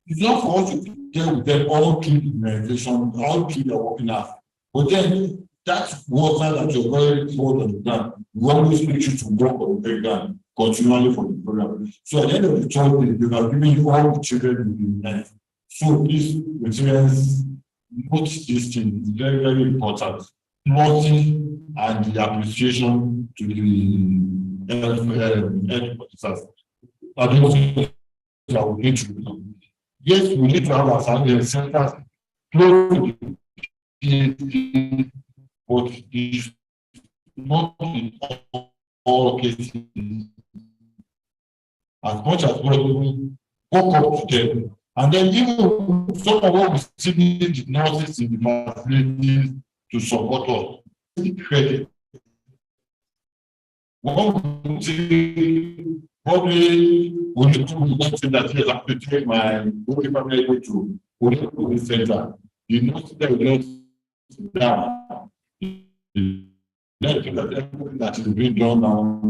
It's not for us to deal with them all through the organization, all through their working out. But then that water that you're going to hold on the ground, we always make sure to work on the ground continually for the program. So at the end of the talk, we are giving you all the children in the life. So please, materials, note this thing is very, very important. Noting and the appreciation to the health officers. I don't think that we need to do. Yes, we need to have our centers close to the PhD, but it's not in all cases. As much as possible, walk up to them. And then even some of what we still need the nurses in the facilities to support us. Credit. One would say, probably when you come to that center, yes, I have to take my body family to the center. The nurses that will not sit down. That is being done now.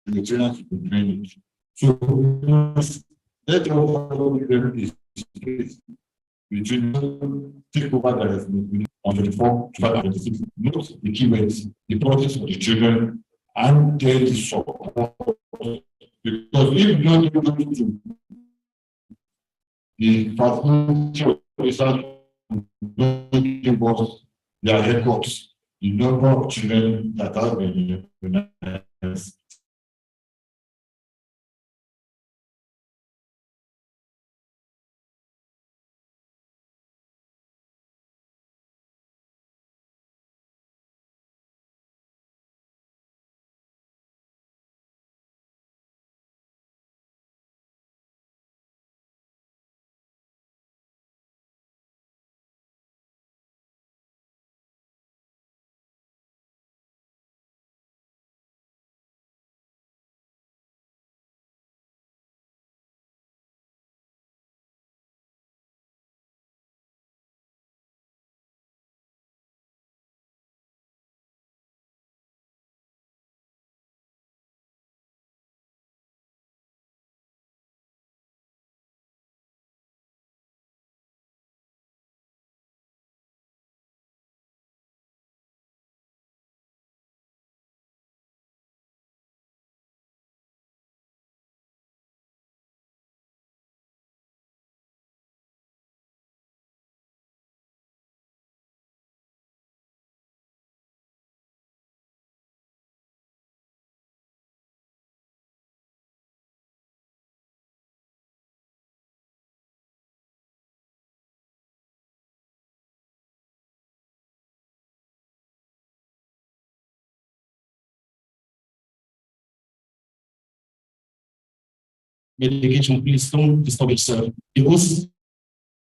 The trainers will be doing it. So let us between take over the responsibility on 24 to 26. Note the key words, the process of the children, and get the support. Because if you don't do the facility officers don't give us their records, the number of children that have been immunized. medication, please don't disturb yourself. The host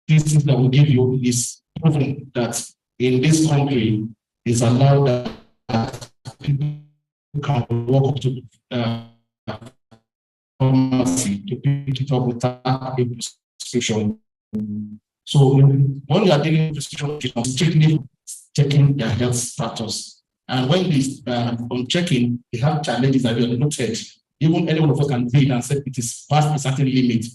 things that will give you is proven that in this country is allowed that people can walk up to pharmacy to pick it up without a prescription. So when you are dealing with prescription, strictly checking their health status. And when this on checking, they have challenges that you are noted. Even any one of us can read and say it is past a certain limit.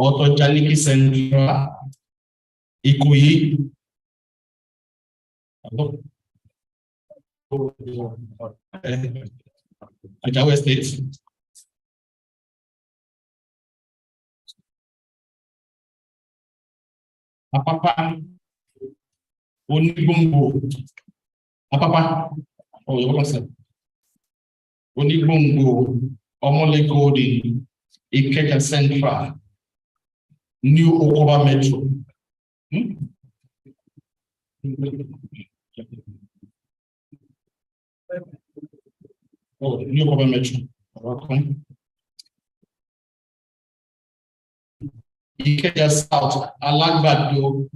Autojaliki Central, Ikoyi, Ajawa State, Apapa, Onigbongo, Apapa, oh, you're welcome, sir. Onigbongo, Omole Golden, Ikeja Central, New Okoba Metro. Oh, New Okoba Metro. Welcome. Ikeja South, Alagbado.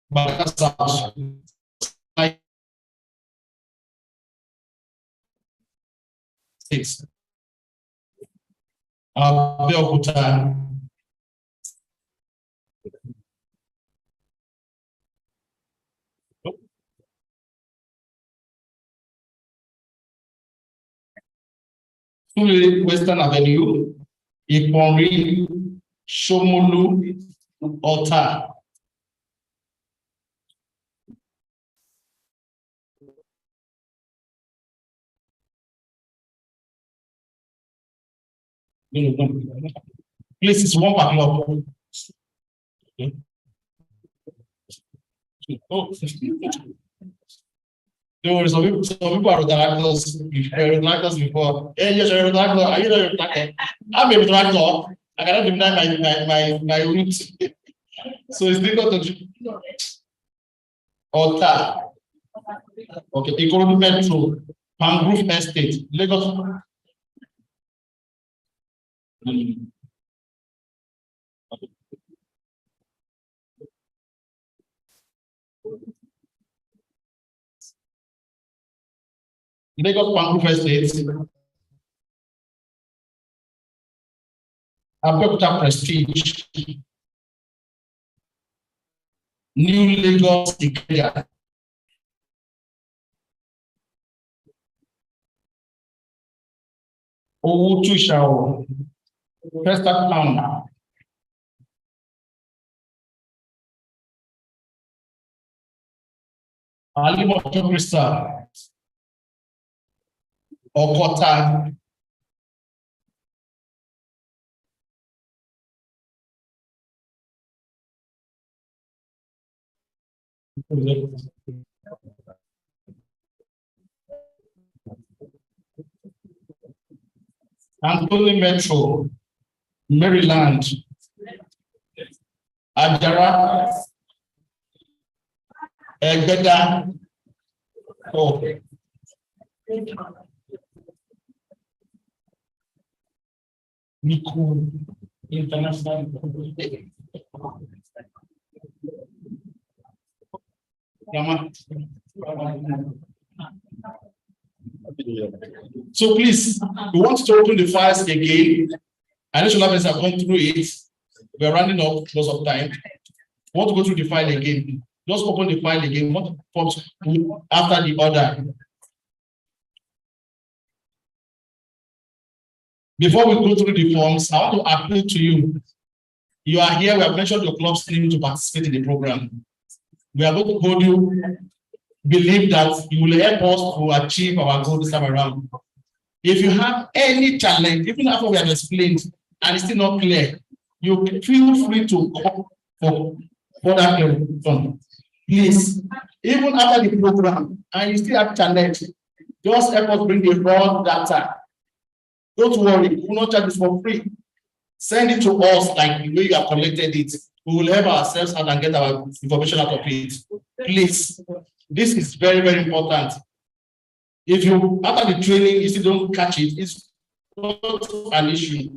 Baka South. Six. Abeokuta. Western Avenue, Iponri, Shomolu, Ota. Please, it's one particular. Oh. Some people are retractors. Retractors before. Hey, yes, you're a retractor. Are you a retractor? I'm a retractor. I cannot deny my route. So it's difficult to Ota. Okay, Ikorodu Metro, Mangrove Estate, Lagos. Lagos Bank First State, Abeokuta Prestige, New Lagos Ikeja, Owutu Ishao, First Town, Alimoto Crystal, Okota, Anthony Metro, Maryland, Ajara, Egbeda, Niku International. So please, we want to open the files again. I know Shola have gone through it. We are running up because of time. We want to go through the file again. Just open the file again. What forms after the order? Before we go through the forms, I want to appeal to you. You are here. We have mentioned your club's name to participate in the program. We are going to hold you. Believe that you will help us to achieve our goal this time around. If you have any challenge, even after we have explained and it's still not clear, you feel free to call for further clarification. Please, even after the program, and you still have challenge, just help us bring the raw data. Don't worry, we will not charge this for free. Send it to us like the way you have collected it. We will help ourselves out and get our information out of it. Please. This is very, very important. If you, after the training, you still don't catch it, it's not an issue.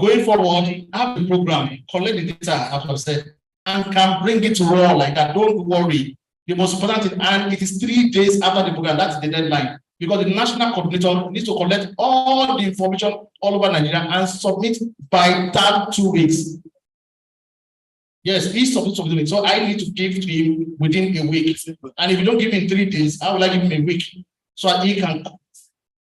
Going forward, have the program, collect the data, as I've said, and can bring it raw like that. Don't worry. The most important thing, and it is 3 days after the program, that's the deadline. Because the national coordinator needs to collect all the information all over Nigeria and submit by that 2 weeks. Yes, he's supposed to do it. So I need to give to him within a week. And if you don't give him 3 days, how will I give him a week? So that he can,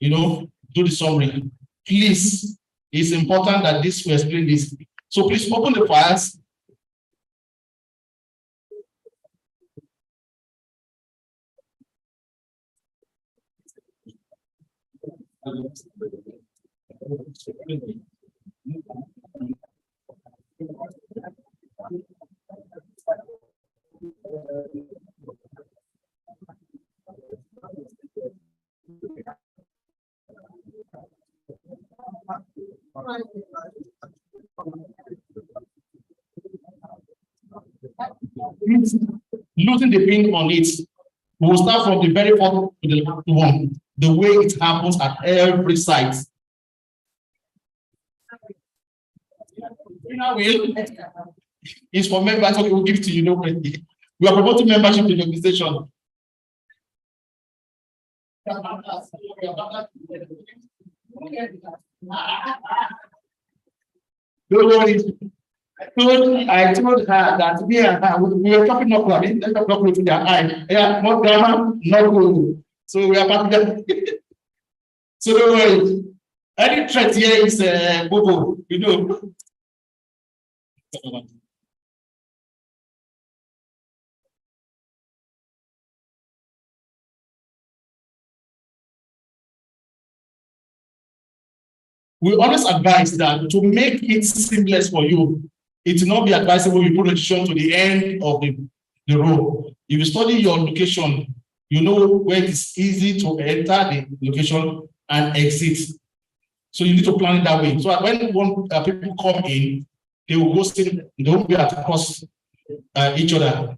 do the summary. Please, it's important that we explain this. So please open the files. Losing the pin on it, we will start from the very first to the last one, the way it happens at every site. It's for members, so we will give to you. We are promoting membership in the organization. Don't worry. I told her that we were talking not close. Let's not close to their eye. Yeah, more drama, not good. So we are part of that. So don't worry. Any threat here is Bobo, We always advise that to make it seamless for you, it will not be advisable you put registration to the end of the row. If you study your location, you know where it is easy to enter the location and exit. So you need to plan it that way. So that when people come in, they will go sit, they won't be across each other.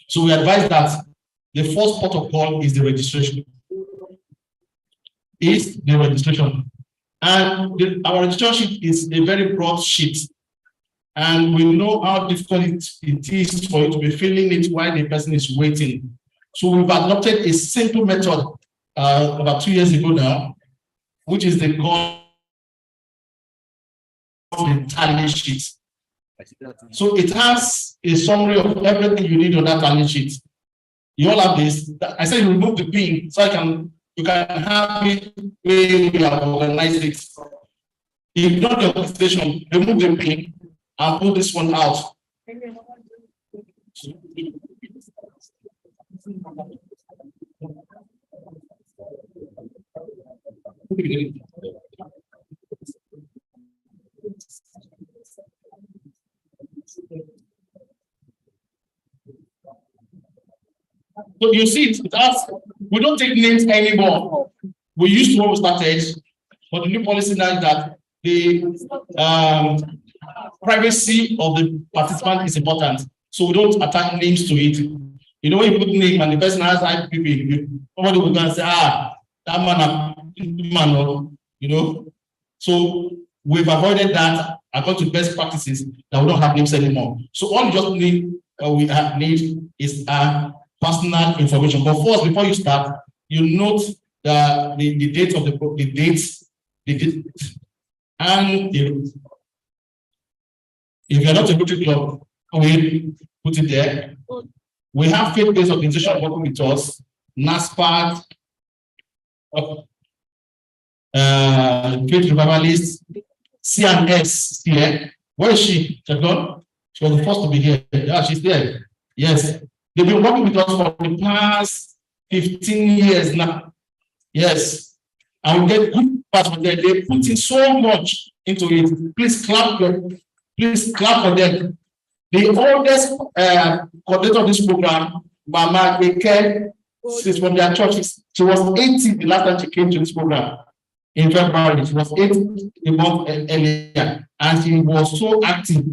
So we advise that the first port of call is the registration. And our registration sheet is a very broad sheet. And we know how difficult it is for you to be filling it while the person is waiting. So we've adopted a simple method about 2 years ago now, which is the tally sheet. So it has a summary of everything you need on that tally sheet. You all have this. I said you remove the pin so you can have it where you have organized it. If not the organization, remove the pin and pull this one out. So you see, we don't take names anymore. We used to when we started, but the new policy now is that the privacy of the participant is important. So we don't attach names to it. You know, when you put name and the person has IPP, somebody will go and say, that man, you know. So we've avoided that according to best practices that we don't have names anymore. So all you just need is personal information. But first, before you start, you note the date of the date, and if you're not a Rotary Club, we put it there. We have faith-based organizations working with us, NASPAD, Faith Revivalist, CNS here. Where is she? She's gone. She was the first to be here. Yeah, she's there. Yes. They've been working with us for the past 15 years now. Yes. And we get good parts from them. They put in so much into it. Please clap for them. The oldest coordinator of this program, Mama Eke, she's from their church. She was 80 the last time she came to this program in February. She was 80 a month earlier, and she was so active.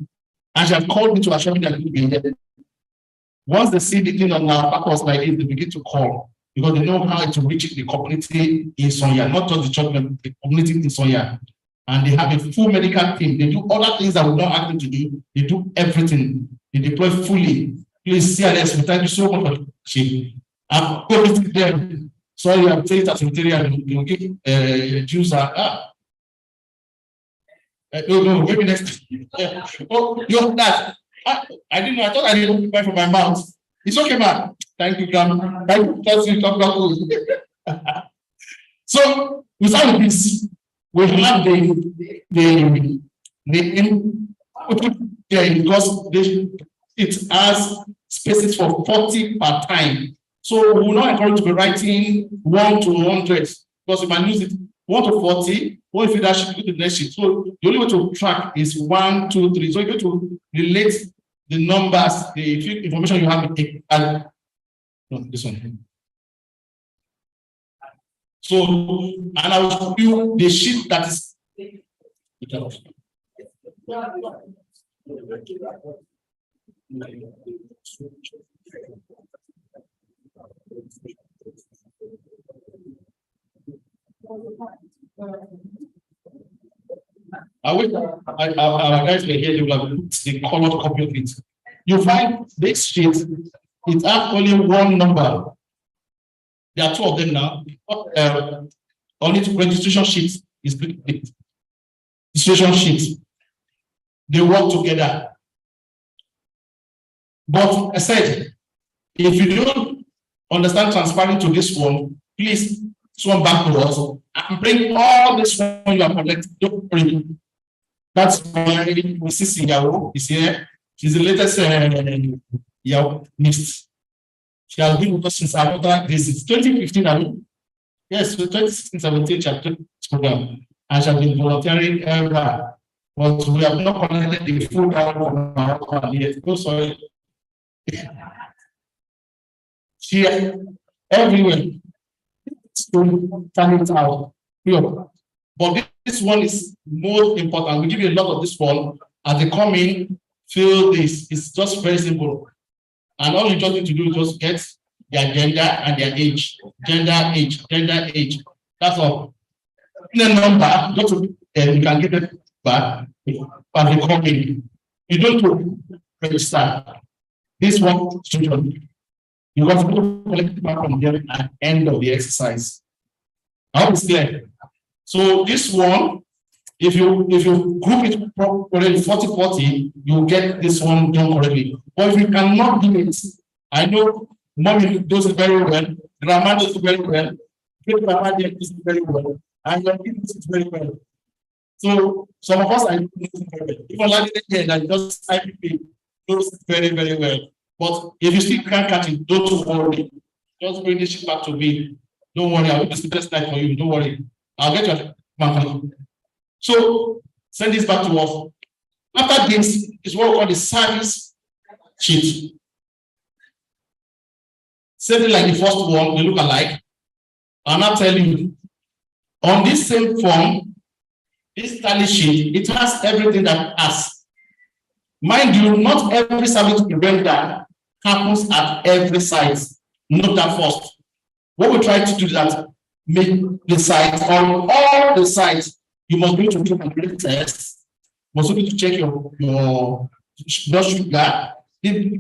And she had called me to assure me that she would be here. Once they see the thing on our backwards like this, they begin to call because they know how to reach the community in Sonya, not just the church, but the community in Sonya. And they have a full medical team. They do other things that we don't ask them to do. They do everything. They deploy fully. Please, CRS, we thank you so much for the I'm going to them. Sorry, I'm saying that you give Jews are. No, maybe next. Oh, you have that. I didn't know. I thought I didn't buy from my mouth. It's okay, man. Thank you, Grandma. Thank you. So, without this, we have the because it has spaces for 40 per time. So we will not encourage to be writing 1 to 100 because you might lose it. 1 to 40, what if you dash to the next sheet? So the only way to track is 1, 2, 3. So you go to relate the numbers, the information you have. No, this one. So, and I will show you the sheet that is. I wish our guys were here, they would have put the colored copy of it. You find this sheet, it's only one number. There are 2 of them now. Only registration sheet is big. Registration sheet. They work together. But I said, if you don't understand transferring to this one, please swim back to us and bring all this one you are collecting. Don't bring. That's why we see Yao is here. She's the latest Yao NIST. She has been with us since after this is 2015. I mean, yes, 2016, 17, she has done this program. And she has been volunteering ever. But we have not collected the full hour from our husband yet. Oh, sorry. She everywhere. To turn it out. But this one is more important. We give you a lot of this one. As they come in, fill this. It's just very simple. And all you just need to do is just get their gender and their age. Gender, age. That's all. The number, just you can get it back as they come in. You don't register. This one, student. You got to collect it back from them at the end of the exercise. I hope it's clear. So this one, if you group it properly 40-40, you get this one done correctly. But if you cannot do it, I know mommy does it very well, grandma does it very well, great grandma does it very well, and your kids does it very well. So some of us are doing it very well. Even like that just IPP knows it very, very well. But if you still can't catch it, don't worry. Just bring this shit back to me. Don't worry, I will do the best night for you. Don't worry. I'll get your money. So send this back to us. After this is what we call the service sheet. Same like the first one, they look alike. I'm not telling you. On this same form, this tally sheet, it has everything that has. Mind you, not every service we render happens at every site. Note that first. What we try to do is that make the site on all the sites. You must be able to do a test. You must be able to check your blood sugar. The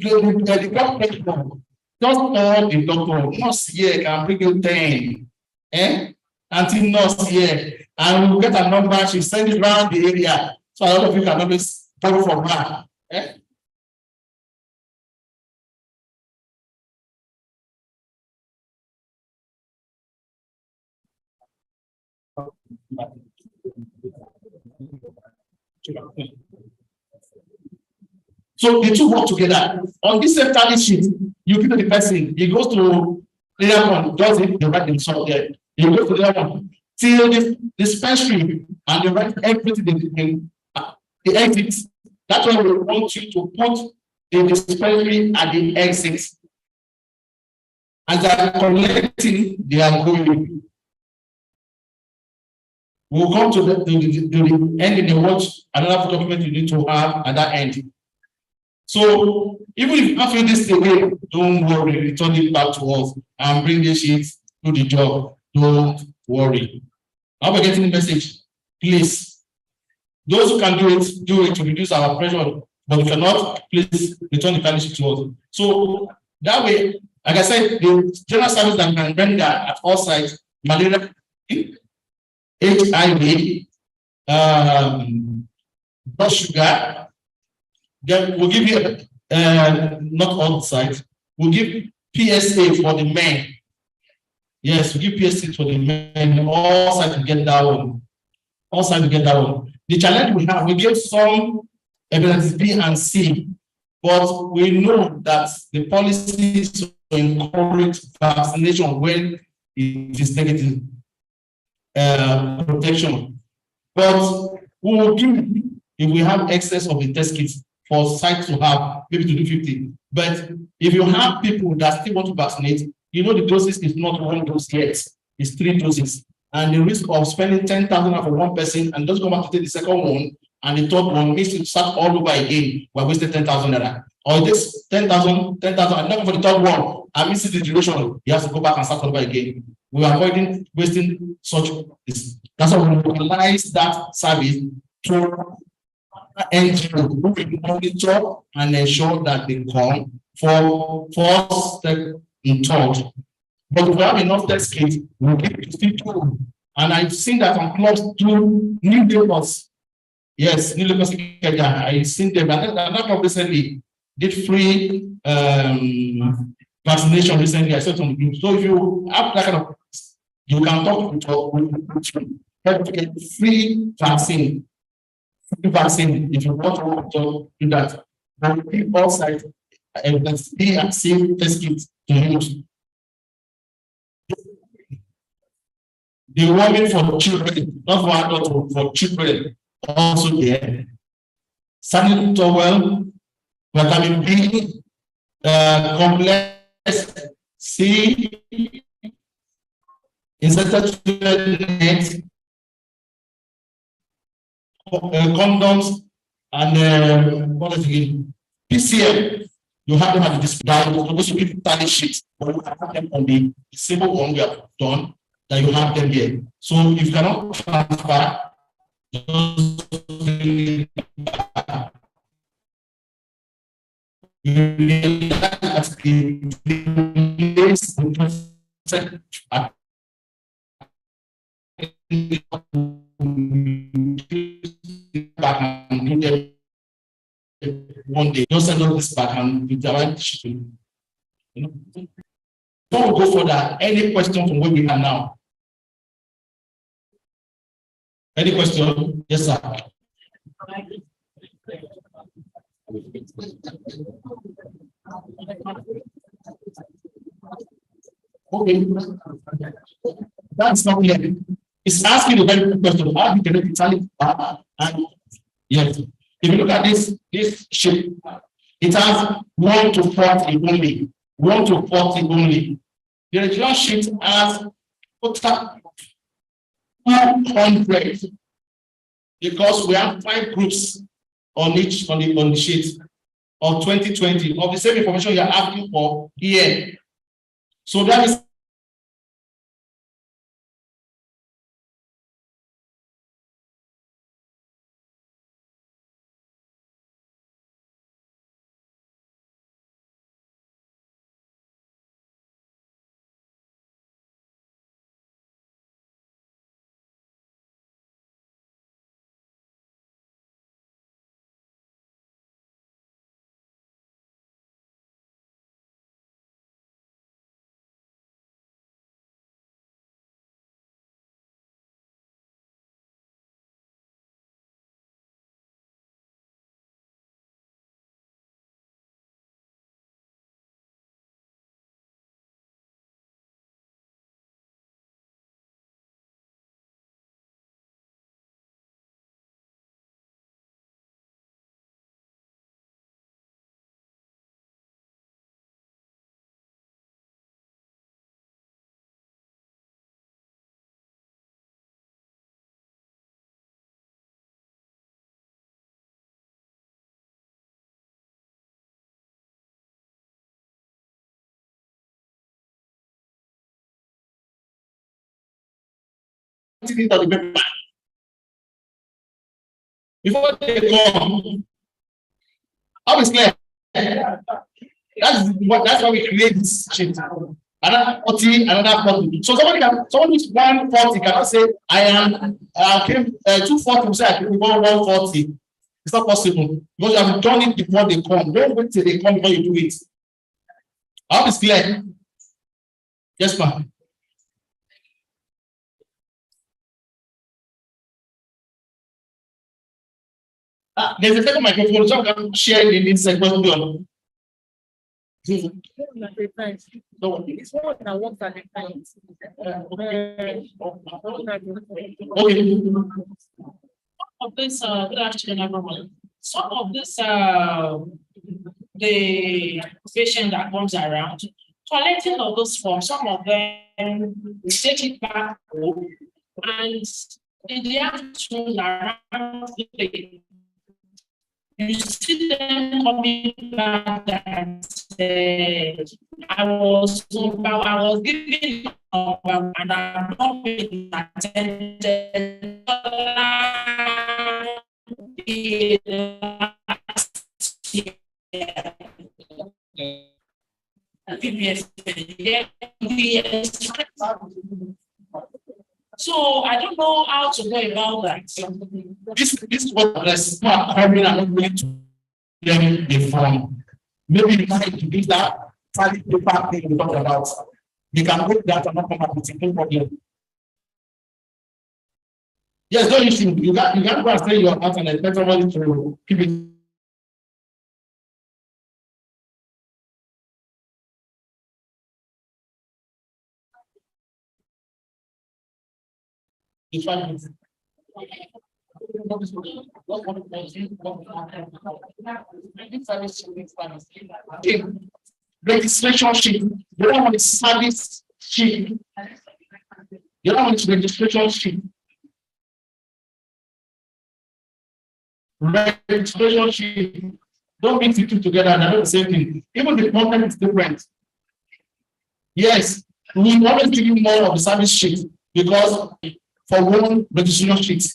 doctor, just all the doctor, nurse here can bring you 10. Until nurse here. And we'll get a number, she send it around the area. So a lot of you can always borrow from her. So the two work together. On this same target sheet, you give to the person, he goes to the other one, does it, they write themselves there. He goes to the other one, till the dispensary, and they write everything in the exits. That's why we want you to put the dispensary at the exits. As they are collecting, they are going. We'll come to the end in the watch, another document you need to have at that end. So even if you can't feel this away, don't worry, return it back to us and bring the sheets to the job. Don't worry. Are we getting the message? Please. Those who can do it to reduce our pressure, but we cannot, please return the tally sheet to us. So that way, like I said, the general service that can render at all sites, malaria, HIV, blood sugar. Then we'll give you not all sites. We'll give PSA for the men. Yes, we give PSA for the men. All sides to get that one. All sides to get that one. The challenge we have, we give some evidence B and C, but we know that the policy is to encourage vaccination when it is negative protection. But we will give if we have excess of the test kits for sites to have, maybe to do 50. But if you have people that still want to vaccinate, you know the doses is not one dose yet, it's 3 doses. And the risk of spending 10,000 for one person and just go back to take the second one and the third one means to start all over again, we're wasting 10,000 naira. Or this 10,000, and then for the third one, I miss the duration, you have to go back and start all over again. We are avoiding wasting such. That's why we localize that service to NGO who will monitor and ensure that they come for first, second, and third. But if we have enough test kits, we'll keep it still true. And I've seen that on clubs do new neighbors. Yes, new neighbors. I've seen them. And that club recently did free vaccination recently. I saw some group. So if you have that kind of, you can talk to help to get free vaccine. Free vaccine if you want to do that. But we all sides evidence B and C test kits to use. The warning for children, not for adults, for children, also there. Sanitary towel, vitamin B, complex C, inserted net, condoms, and what is it again? PCM. You have them at the display. You're supposed to give tally sheets, but you have them on the simple one we have done. That you have them here. So if you cannot transfer, you realize that it relates one day, just send all this back and with the right shipping. You know, before we go further, any question from where we are now? Any question? Yes, sir. Okay, that's not clear. It's asking a very good question. How you can Italian and yes, if you look at this shape, it has 1 to 40 only. 1 to 40 only. The original sheet has total 200 because we have 5 groups on each on the sheet of 2020 of the same information you are asking for here. So that is before they come. Obviously, that's why we create this sheet. Another 40, another 40. So someone who's 140 cannot say I came 240 say I came 140. It's not possible because you have done it before they come. Don't wait till they come before you do it. I hope it's clear. Yes, ma'am. There's a second microphone, so I can share in this segment. It's one that works at the time. Okay. Of this, good afternoon, everyone. Some of this, the patient that comes around, collecting of those forms, some of them we take it back home, and in the afternoon around the you see them coming back and say, I was giving and I'm not being attended. So I don't know how to go about that. This is what the coming and going to them the form. Maybe you need to do that valid paper thing we talked about. You can put that and not come up with a problem. Yes, don't issue. You can't go and say your out and expect somebody to keep it. Registration sheet. The other one is service sheet. The other one is registration sheet. Registration sheet. Don't mix the two together and they're the same thing. Even the content is different. Yes, we always give you more of the service sheet because for one registration sheet.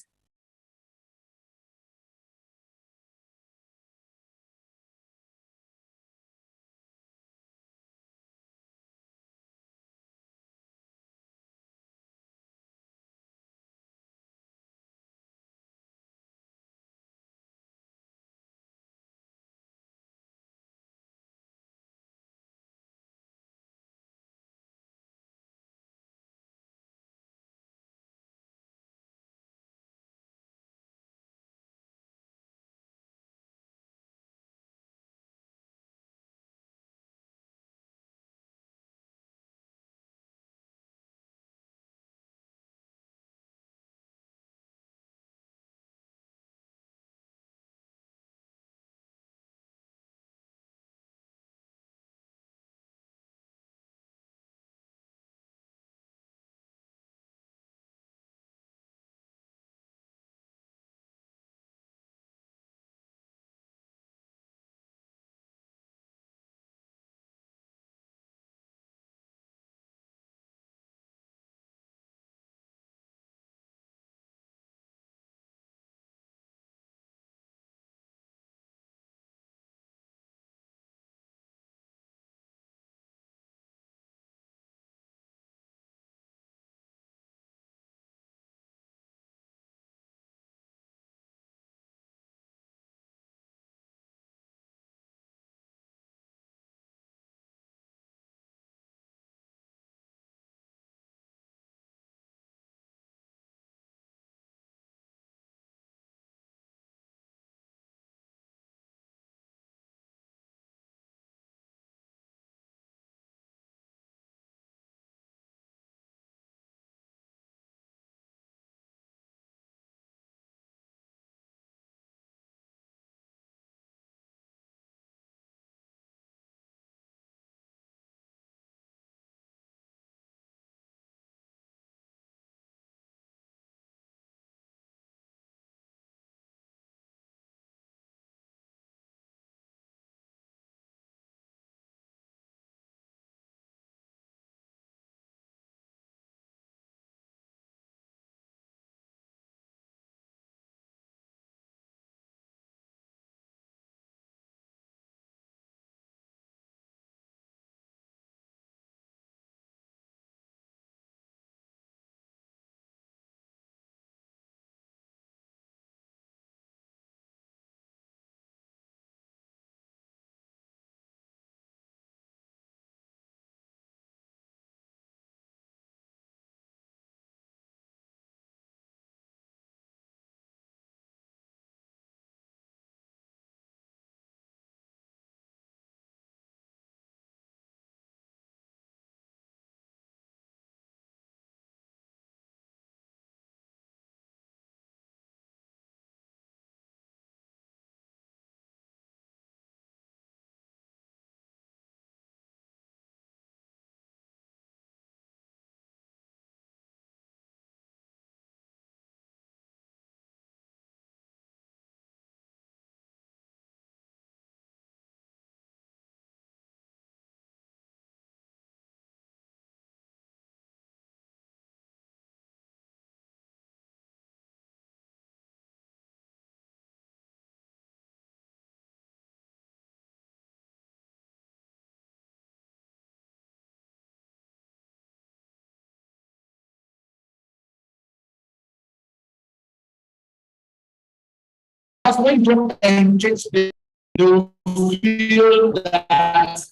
Because when you don't engage them, they will feel that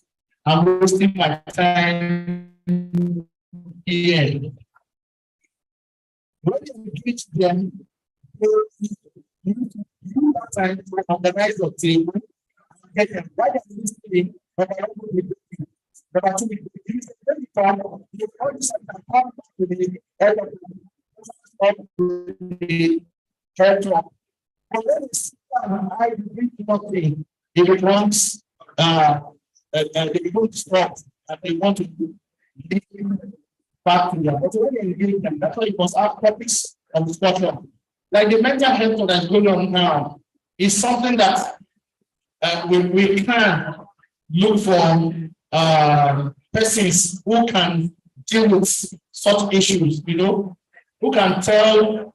I'm wasting my time here. When you engage them, you have time to organize your team, get them right at this thing, but I don't know but I think it's very fun. You always have to come to the end of the character. And then it's I agree nothing. If it wants they become distraught and they want to leave back to them. But when they engage them, that's why you must have topics of discussion. Like the mental health that's going on now is something that we can look for persons who can deal with such issues, you know, who can tell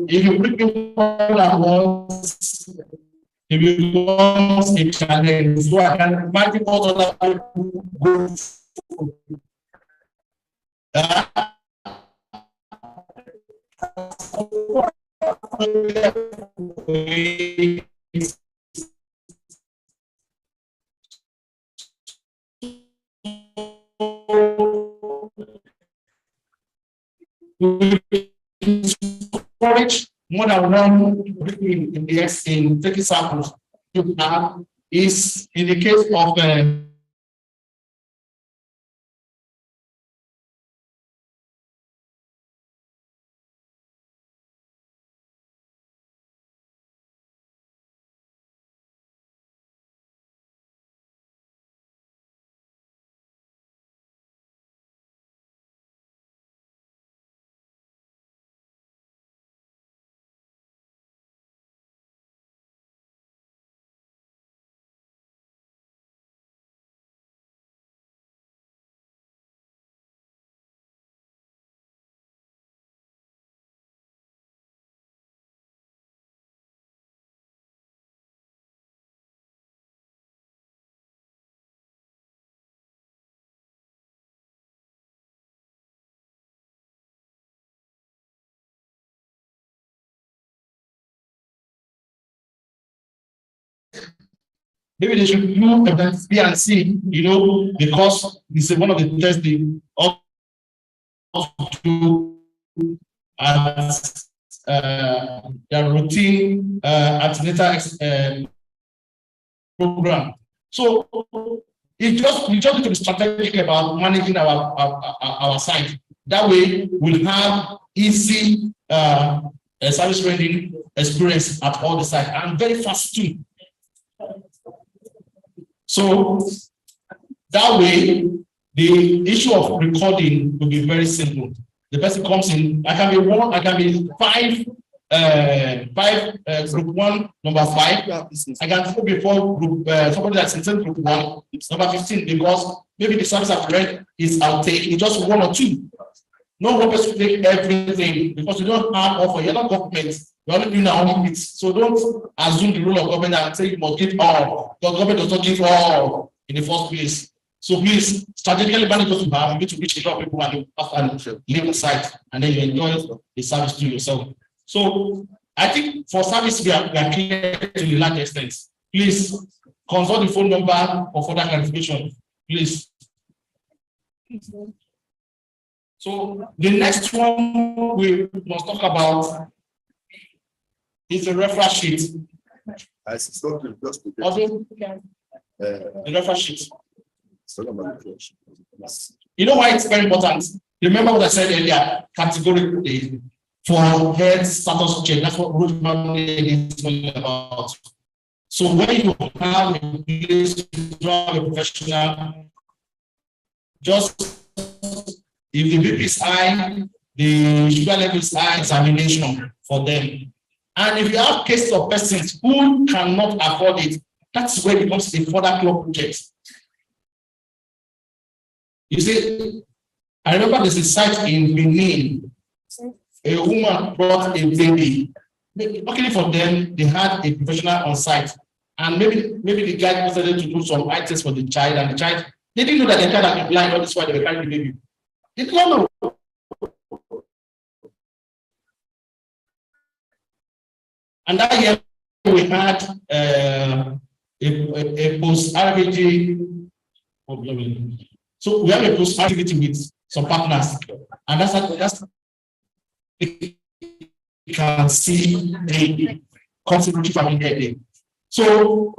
if you bring people at once, if you want a challenge, so I can imagine what other people go through. Storage more than one in the in taking samples you have is in the case of maybe they should do evidence B and C, you know, because it's one of the tests they also do as their routine antenatal program. So we just need to be strategic about managing our site. That way we'll have easy service rendering experience at all the sites and very fast too. So that way, the issue of recording will be very simple. The person comes in, I can be one, I can be group one, number 5. I can go before group somebody that's in group 1, it's number 15, because maybe the service I've read is outtake, it's just 1 or 2. No one person take everything because you don't have offer, you're not government. You're only doing our own bits. So don't assume the rule of government and say you must give all. The government does not give all in the first place. So please, strategically manage what you have. You need to reach a lot of people and leave the site, and then you enjoy the service to yourself. So I think for service we are clear to the large extent. Please consult the phone number for further clarification. Please. So the next one we must talk about is the RFHA sheet. The RFHA sheet. You know why it's very important? Remember what I said earlier, categorically. for health status check. That's what road family is all about. So when you have a place to have a professional, just if the BP is high, the sugar level is high, examination for them. And if you have cases of persons who cannot afford it, that's where it becomes a further club project. You see, I remember there's a site in Benin. A woman brought a baby. Luckily for them, they had a professional on site. And maybe the guy decided to do some items for the child, and the child, they didn't know that the child had been blind, all this while they were carrying the baby. They did not know. And that year we had a post RFHA. So we have a post activity with some partners, and that's you can see the contribution from there. So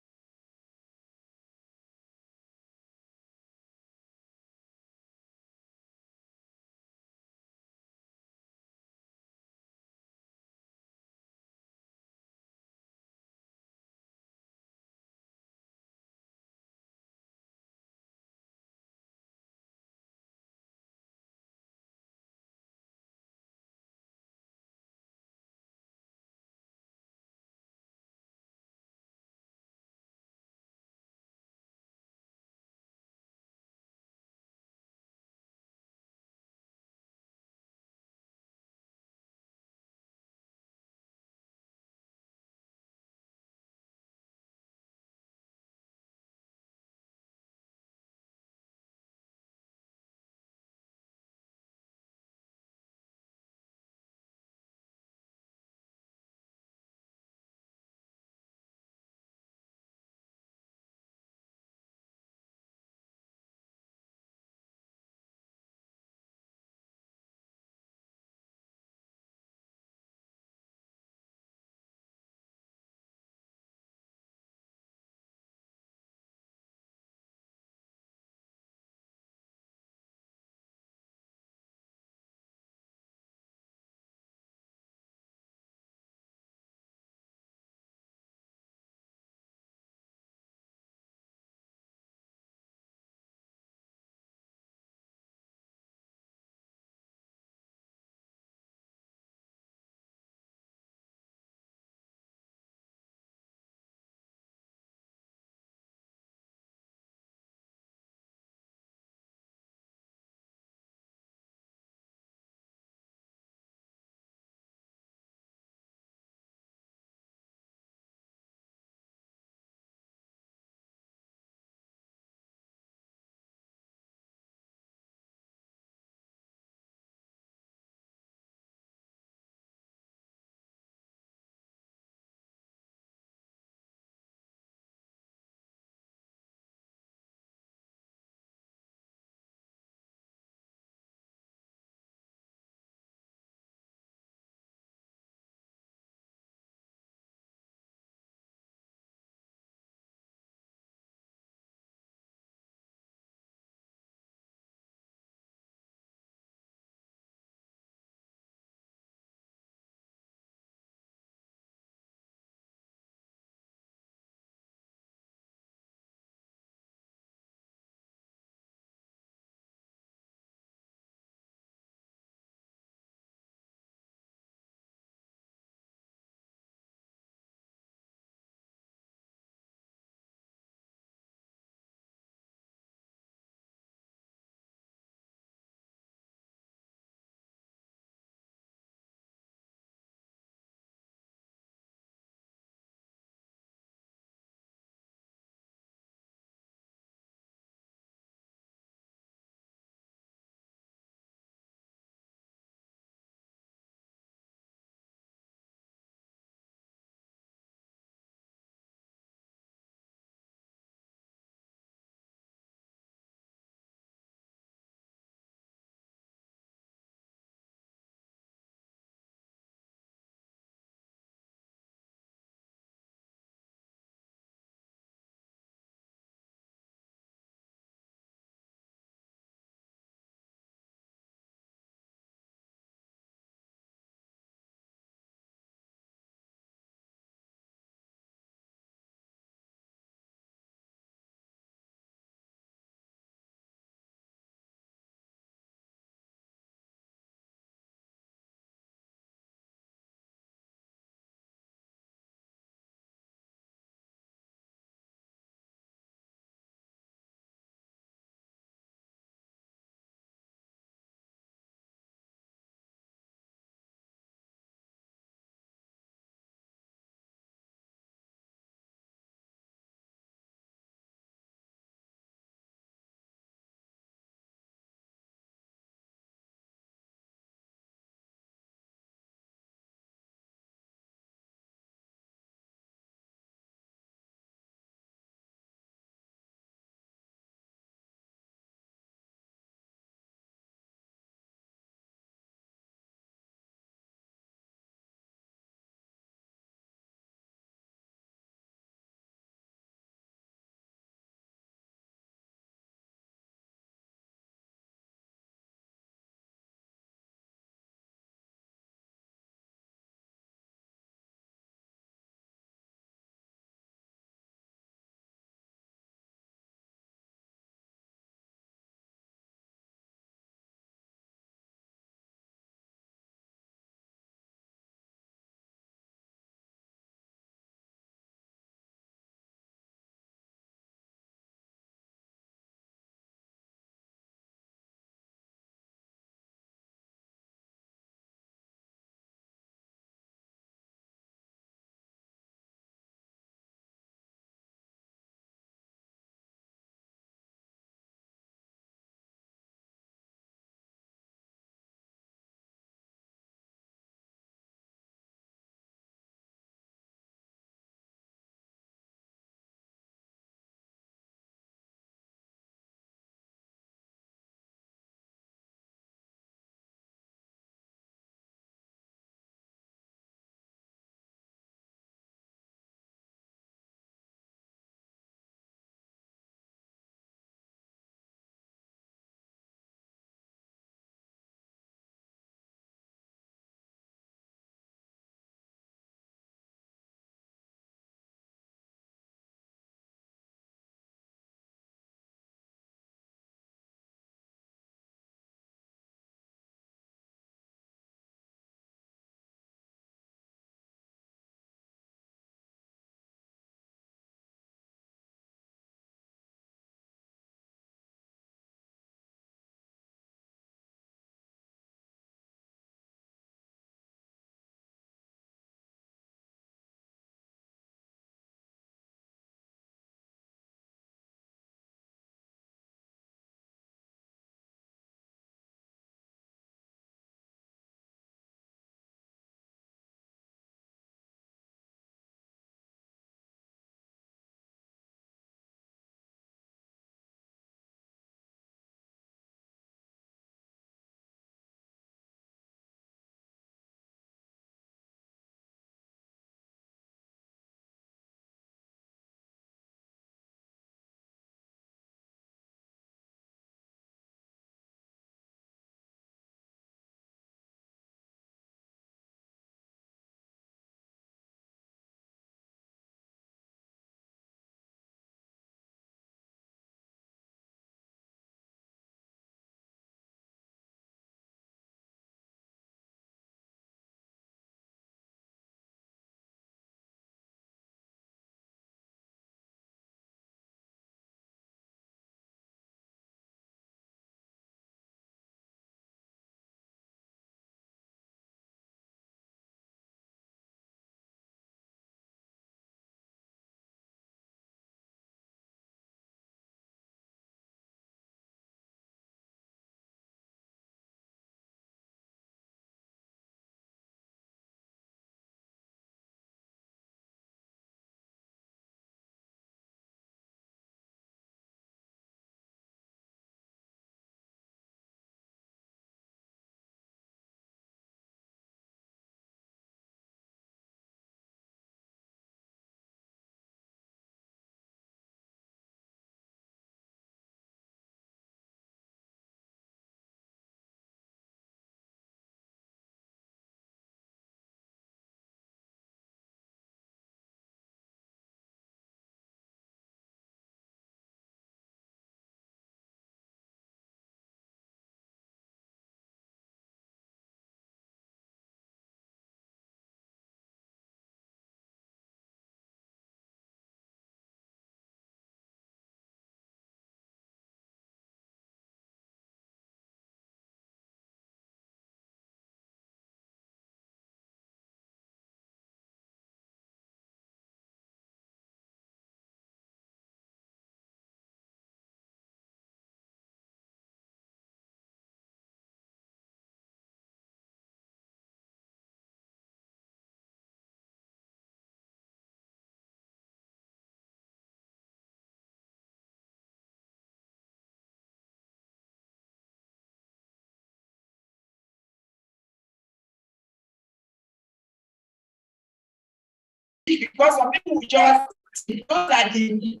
because some people will just know that the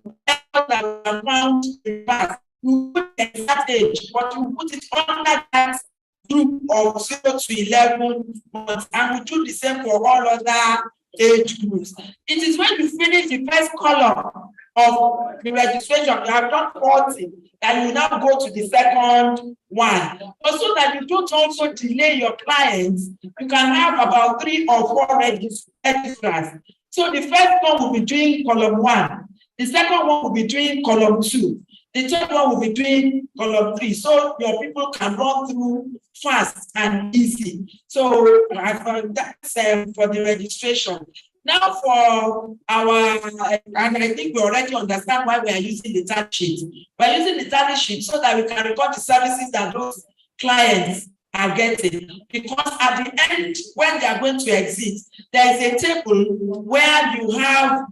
amount you put the exact age, but you put it under that group of 0 to 11 months, and we do the same for all other age groups. It is when you finish the first column of the registration, you have done 40, and you now go to the second one. But so that you don't also delay your clients, you can have about 3 or 4 registrars. So the first one will be doing column 1, the second one will be doing column 2, the third one will be doing column 3. So your people can run through fast and easy. So that's for the registration. Now for our, and I think we already understand why we are using the tally sheet. We're using the tally sheet so that we can record the services that those clients are getting. Because at the end, when they are going to exit, there is a table where you have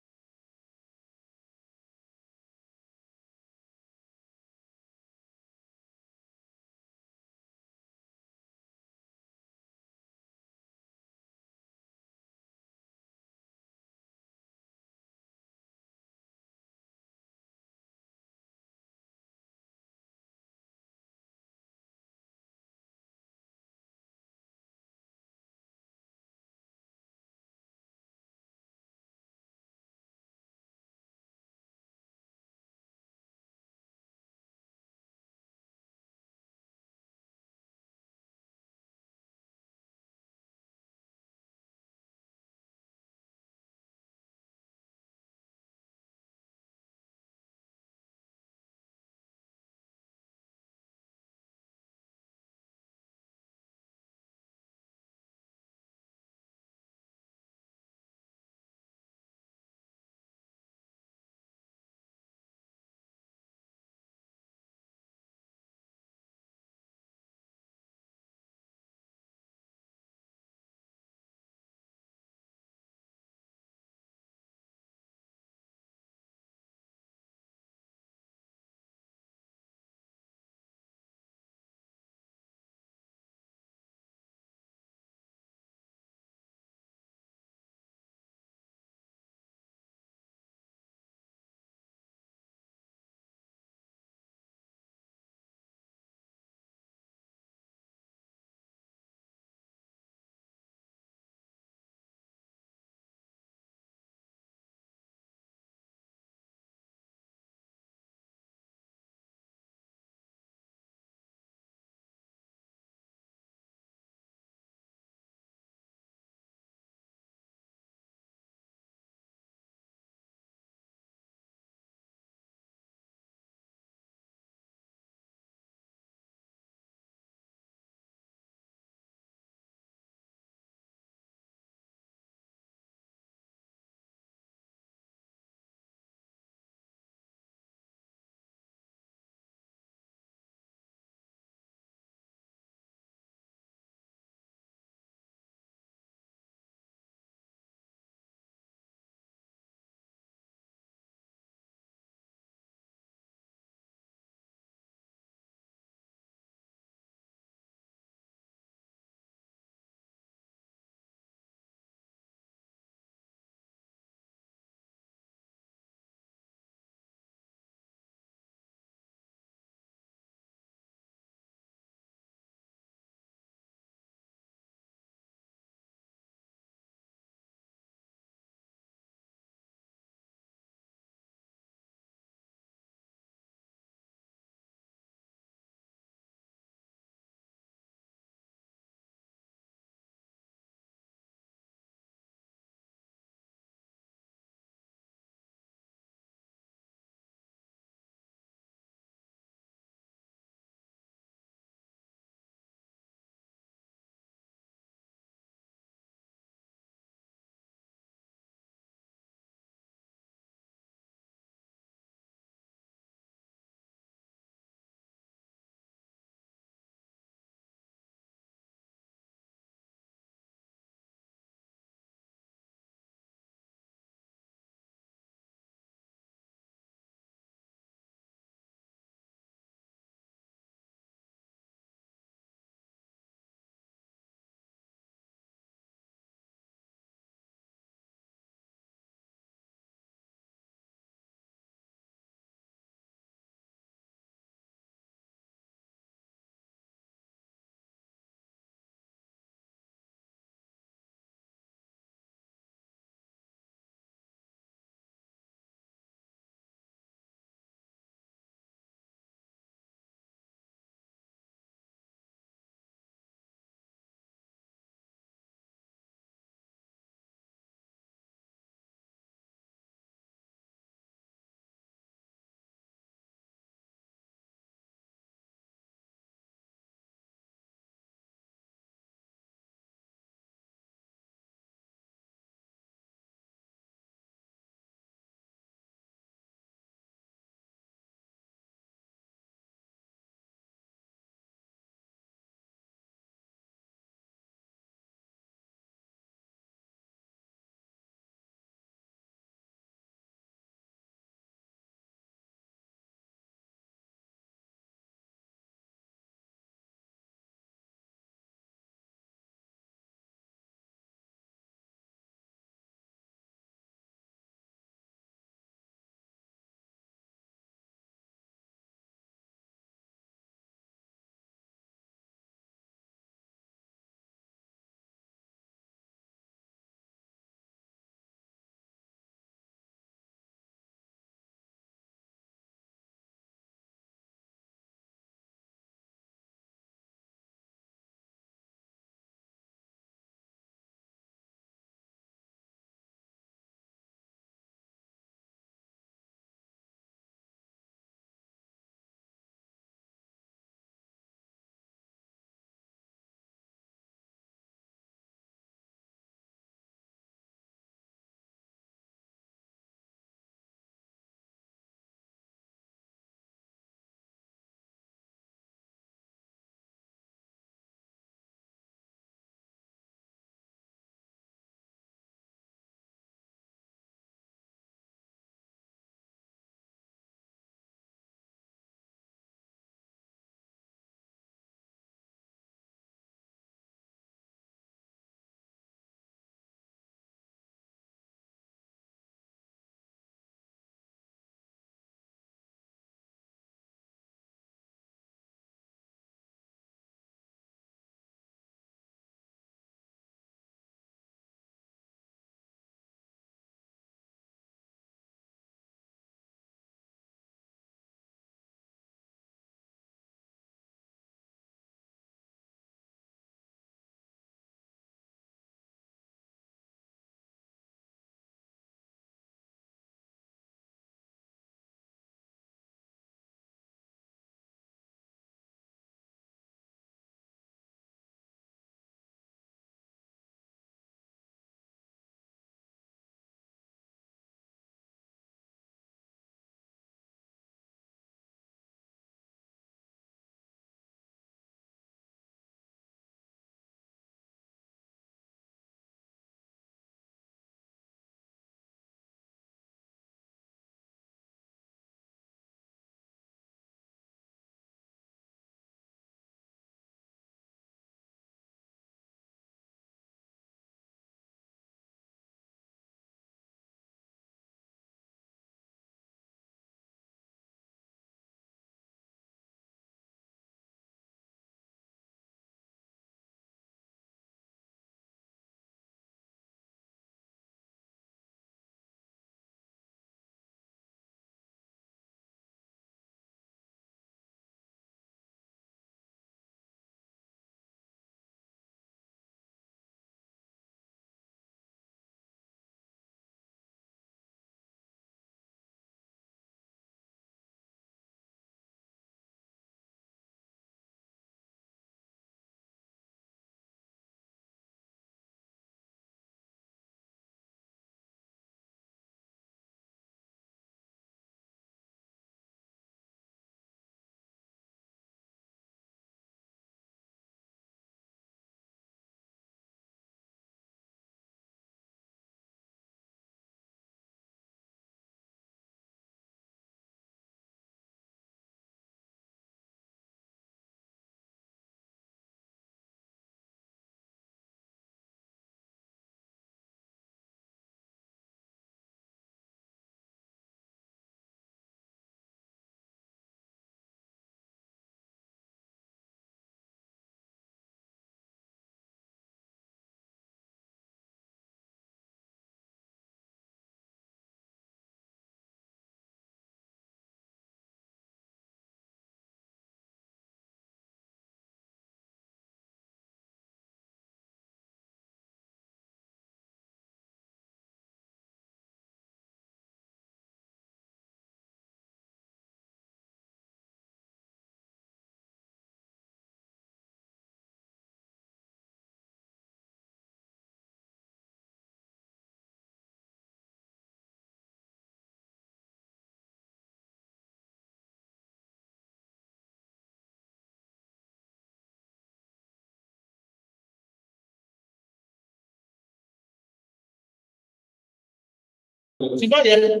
She's not yet.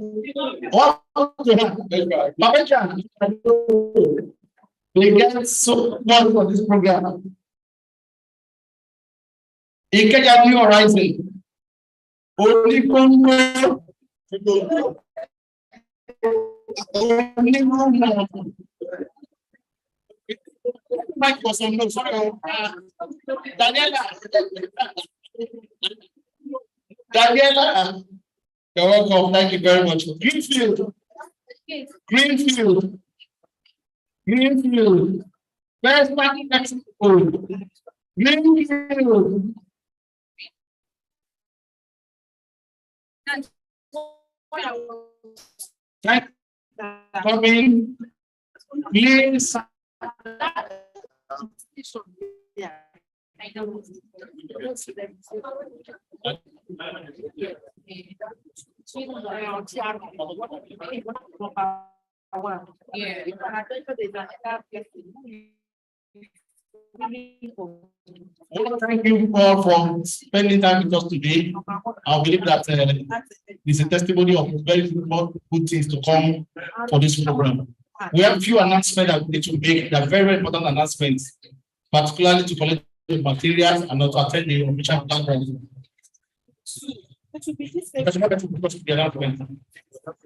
What to her? Papa Chan. They get so much for this program. Ikeja New Horizon. Only Congo. Only Congo. Mike was on no, sorry. Daniela. You're welcome. Thank you very much. Greenfield. Greenfield. Greenfield. Where's my next school? Greenfield. Come in. Please. Thank you all for spending time with us today. I believe that it's a testimony of very good things to come for this program. We have a few announcements that we need to make. They are very, very important announcements, particularly to collect the materials and not to attend the official plan.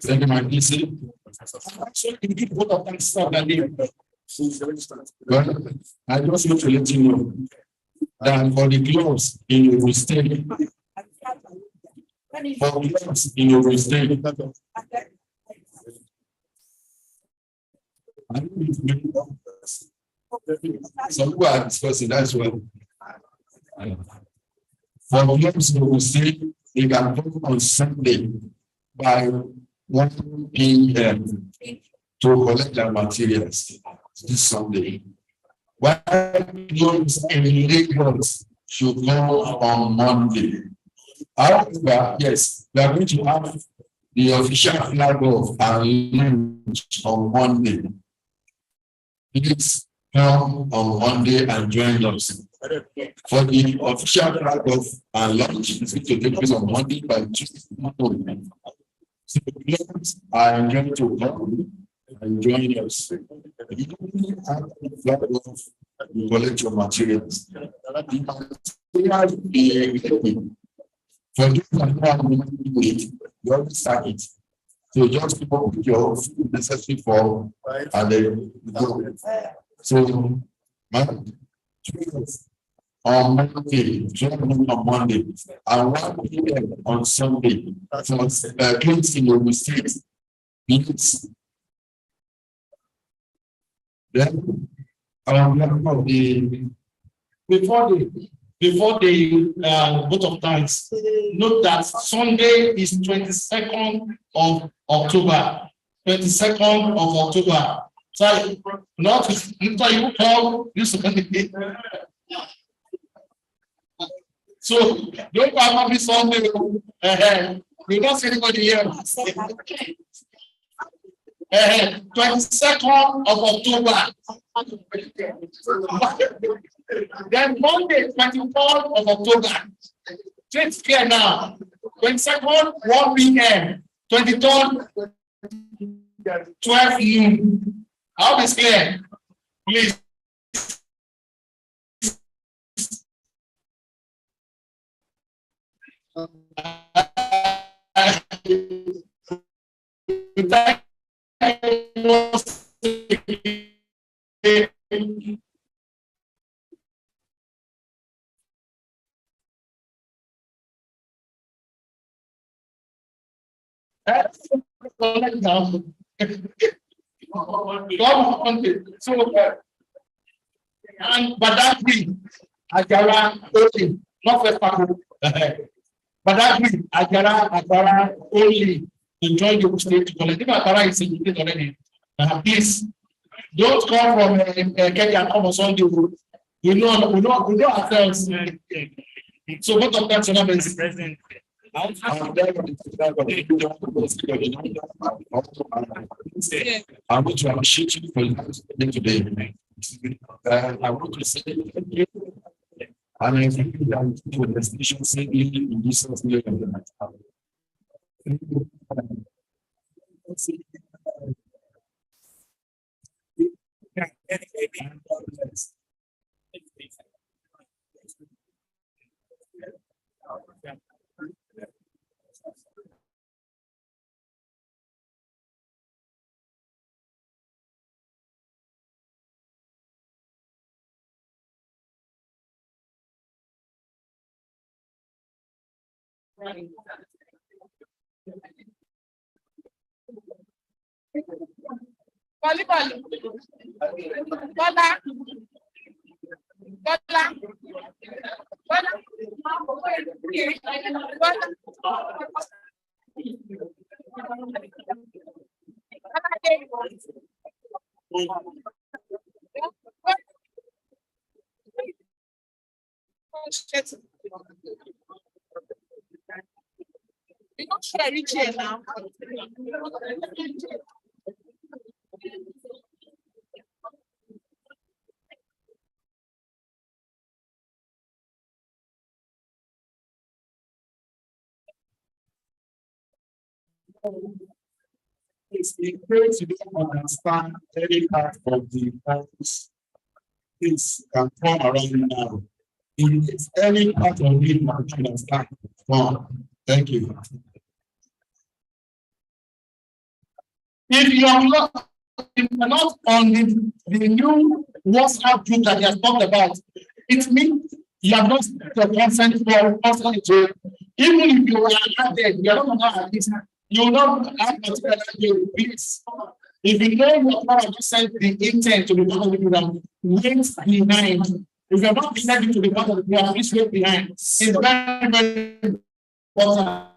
Thank you, my PC. So you keep both of them stuff that they. Well, I just want to let you know that for the gloves in your state, for gloves in your state, some people are discussing that's well. For gloves in your state, they can come on Sunday by 1 p.m. to collect their materials this Sunday. While gloves in Lagos should come on Monday. However, yes, we are going to have the official flag off and launch on Monday. Please come on Monday and join us. For the official flag off and launch, it's going to take place on Monday by 2 p.m. So please, I am going to come and join us. You collect your materials. For this wait, you already start it. So just keep up with your necessary form and then go. So, on Monday, on Monday, and 1 p.m. on Sunday, so claims in your mistakes, means then before the vote of thanks, note that Sunday is 22nd of October. 22nd of October. So not you call this. So don't have this Sunday. We don't see anybody here. 22nd of October. Then Monday, 24th of October. It's clear now. 22nd, 1 p.m. 23rd, 12 noon. I'll be clear. Please. And Badagry, Ajara, only, not first part. Badagry, Ajara, only to join the state to collect. If Ajara is in the already, please don't come from Kenya and come on Sunday. We know ourselves. So what of that is present? I want to appreciate you for that today. I want to say thank you. And I think that the destination safely in this name. Volleyball. Bola. Bola. You don't share it here now. It's encouraged to understand any part of the practice. This can come around now. In any part of it, you can understand. Thank you. If you are not on the new WhatsApp group that you have talked about, it means you have not the consent for personal jail. Even if you are added, you are not at this, you will not have particular jail. Please, if you know what I just sent the intent to the part of the program, wait behind. If you are not sending to the part of the program, please wait behind. It's very, very important.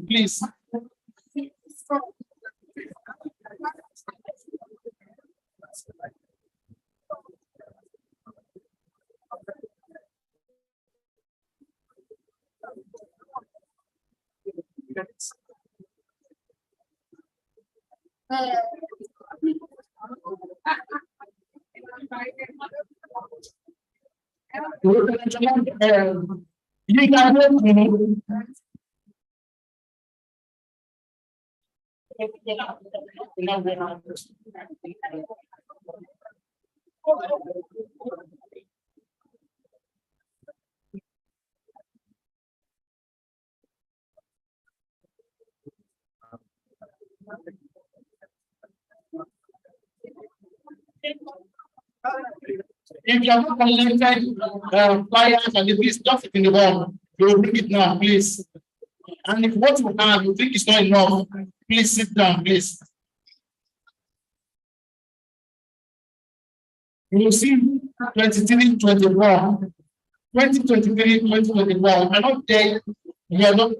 Please. You can if you have not collected flyers and the please stuff it in the wall, you will bring it now, please. And if what you have you think is not enough, please sit down, please. You will see 23, 21, 2023, 2021. I'm not there. You are not.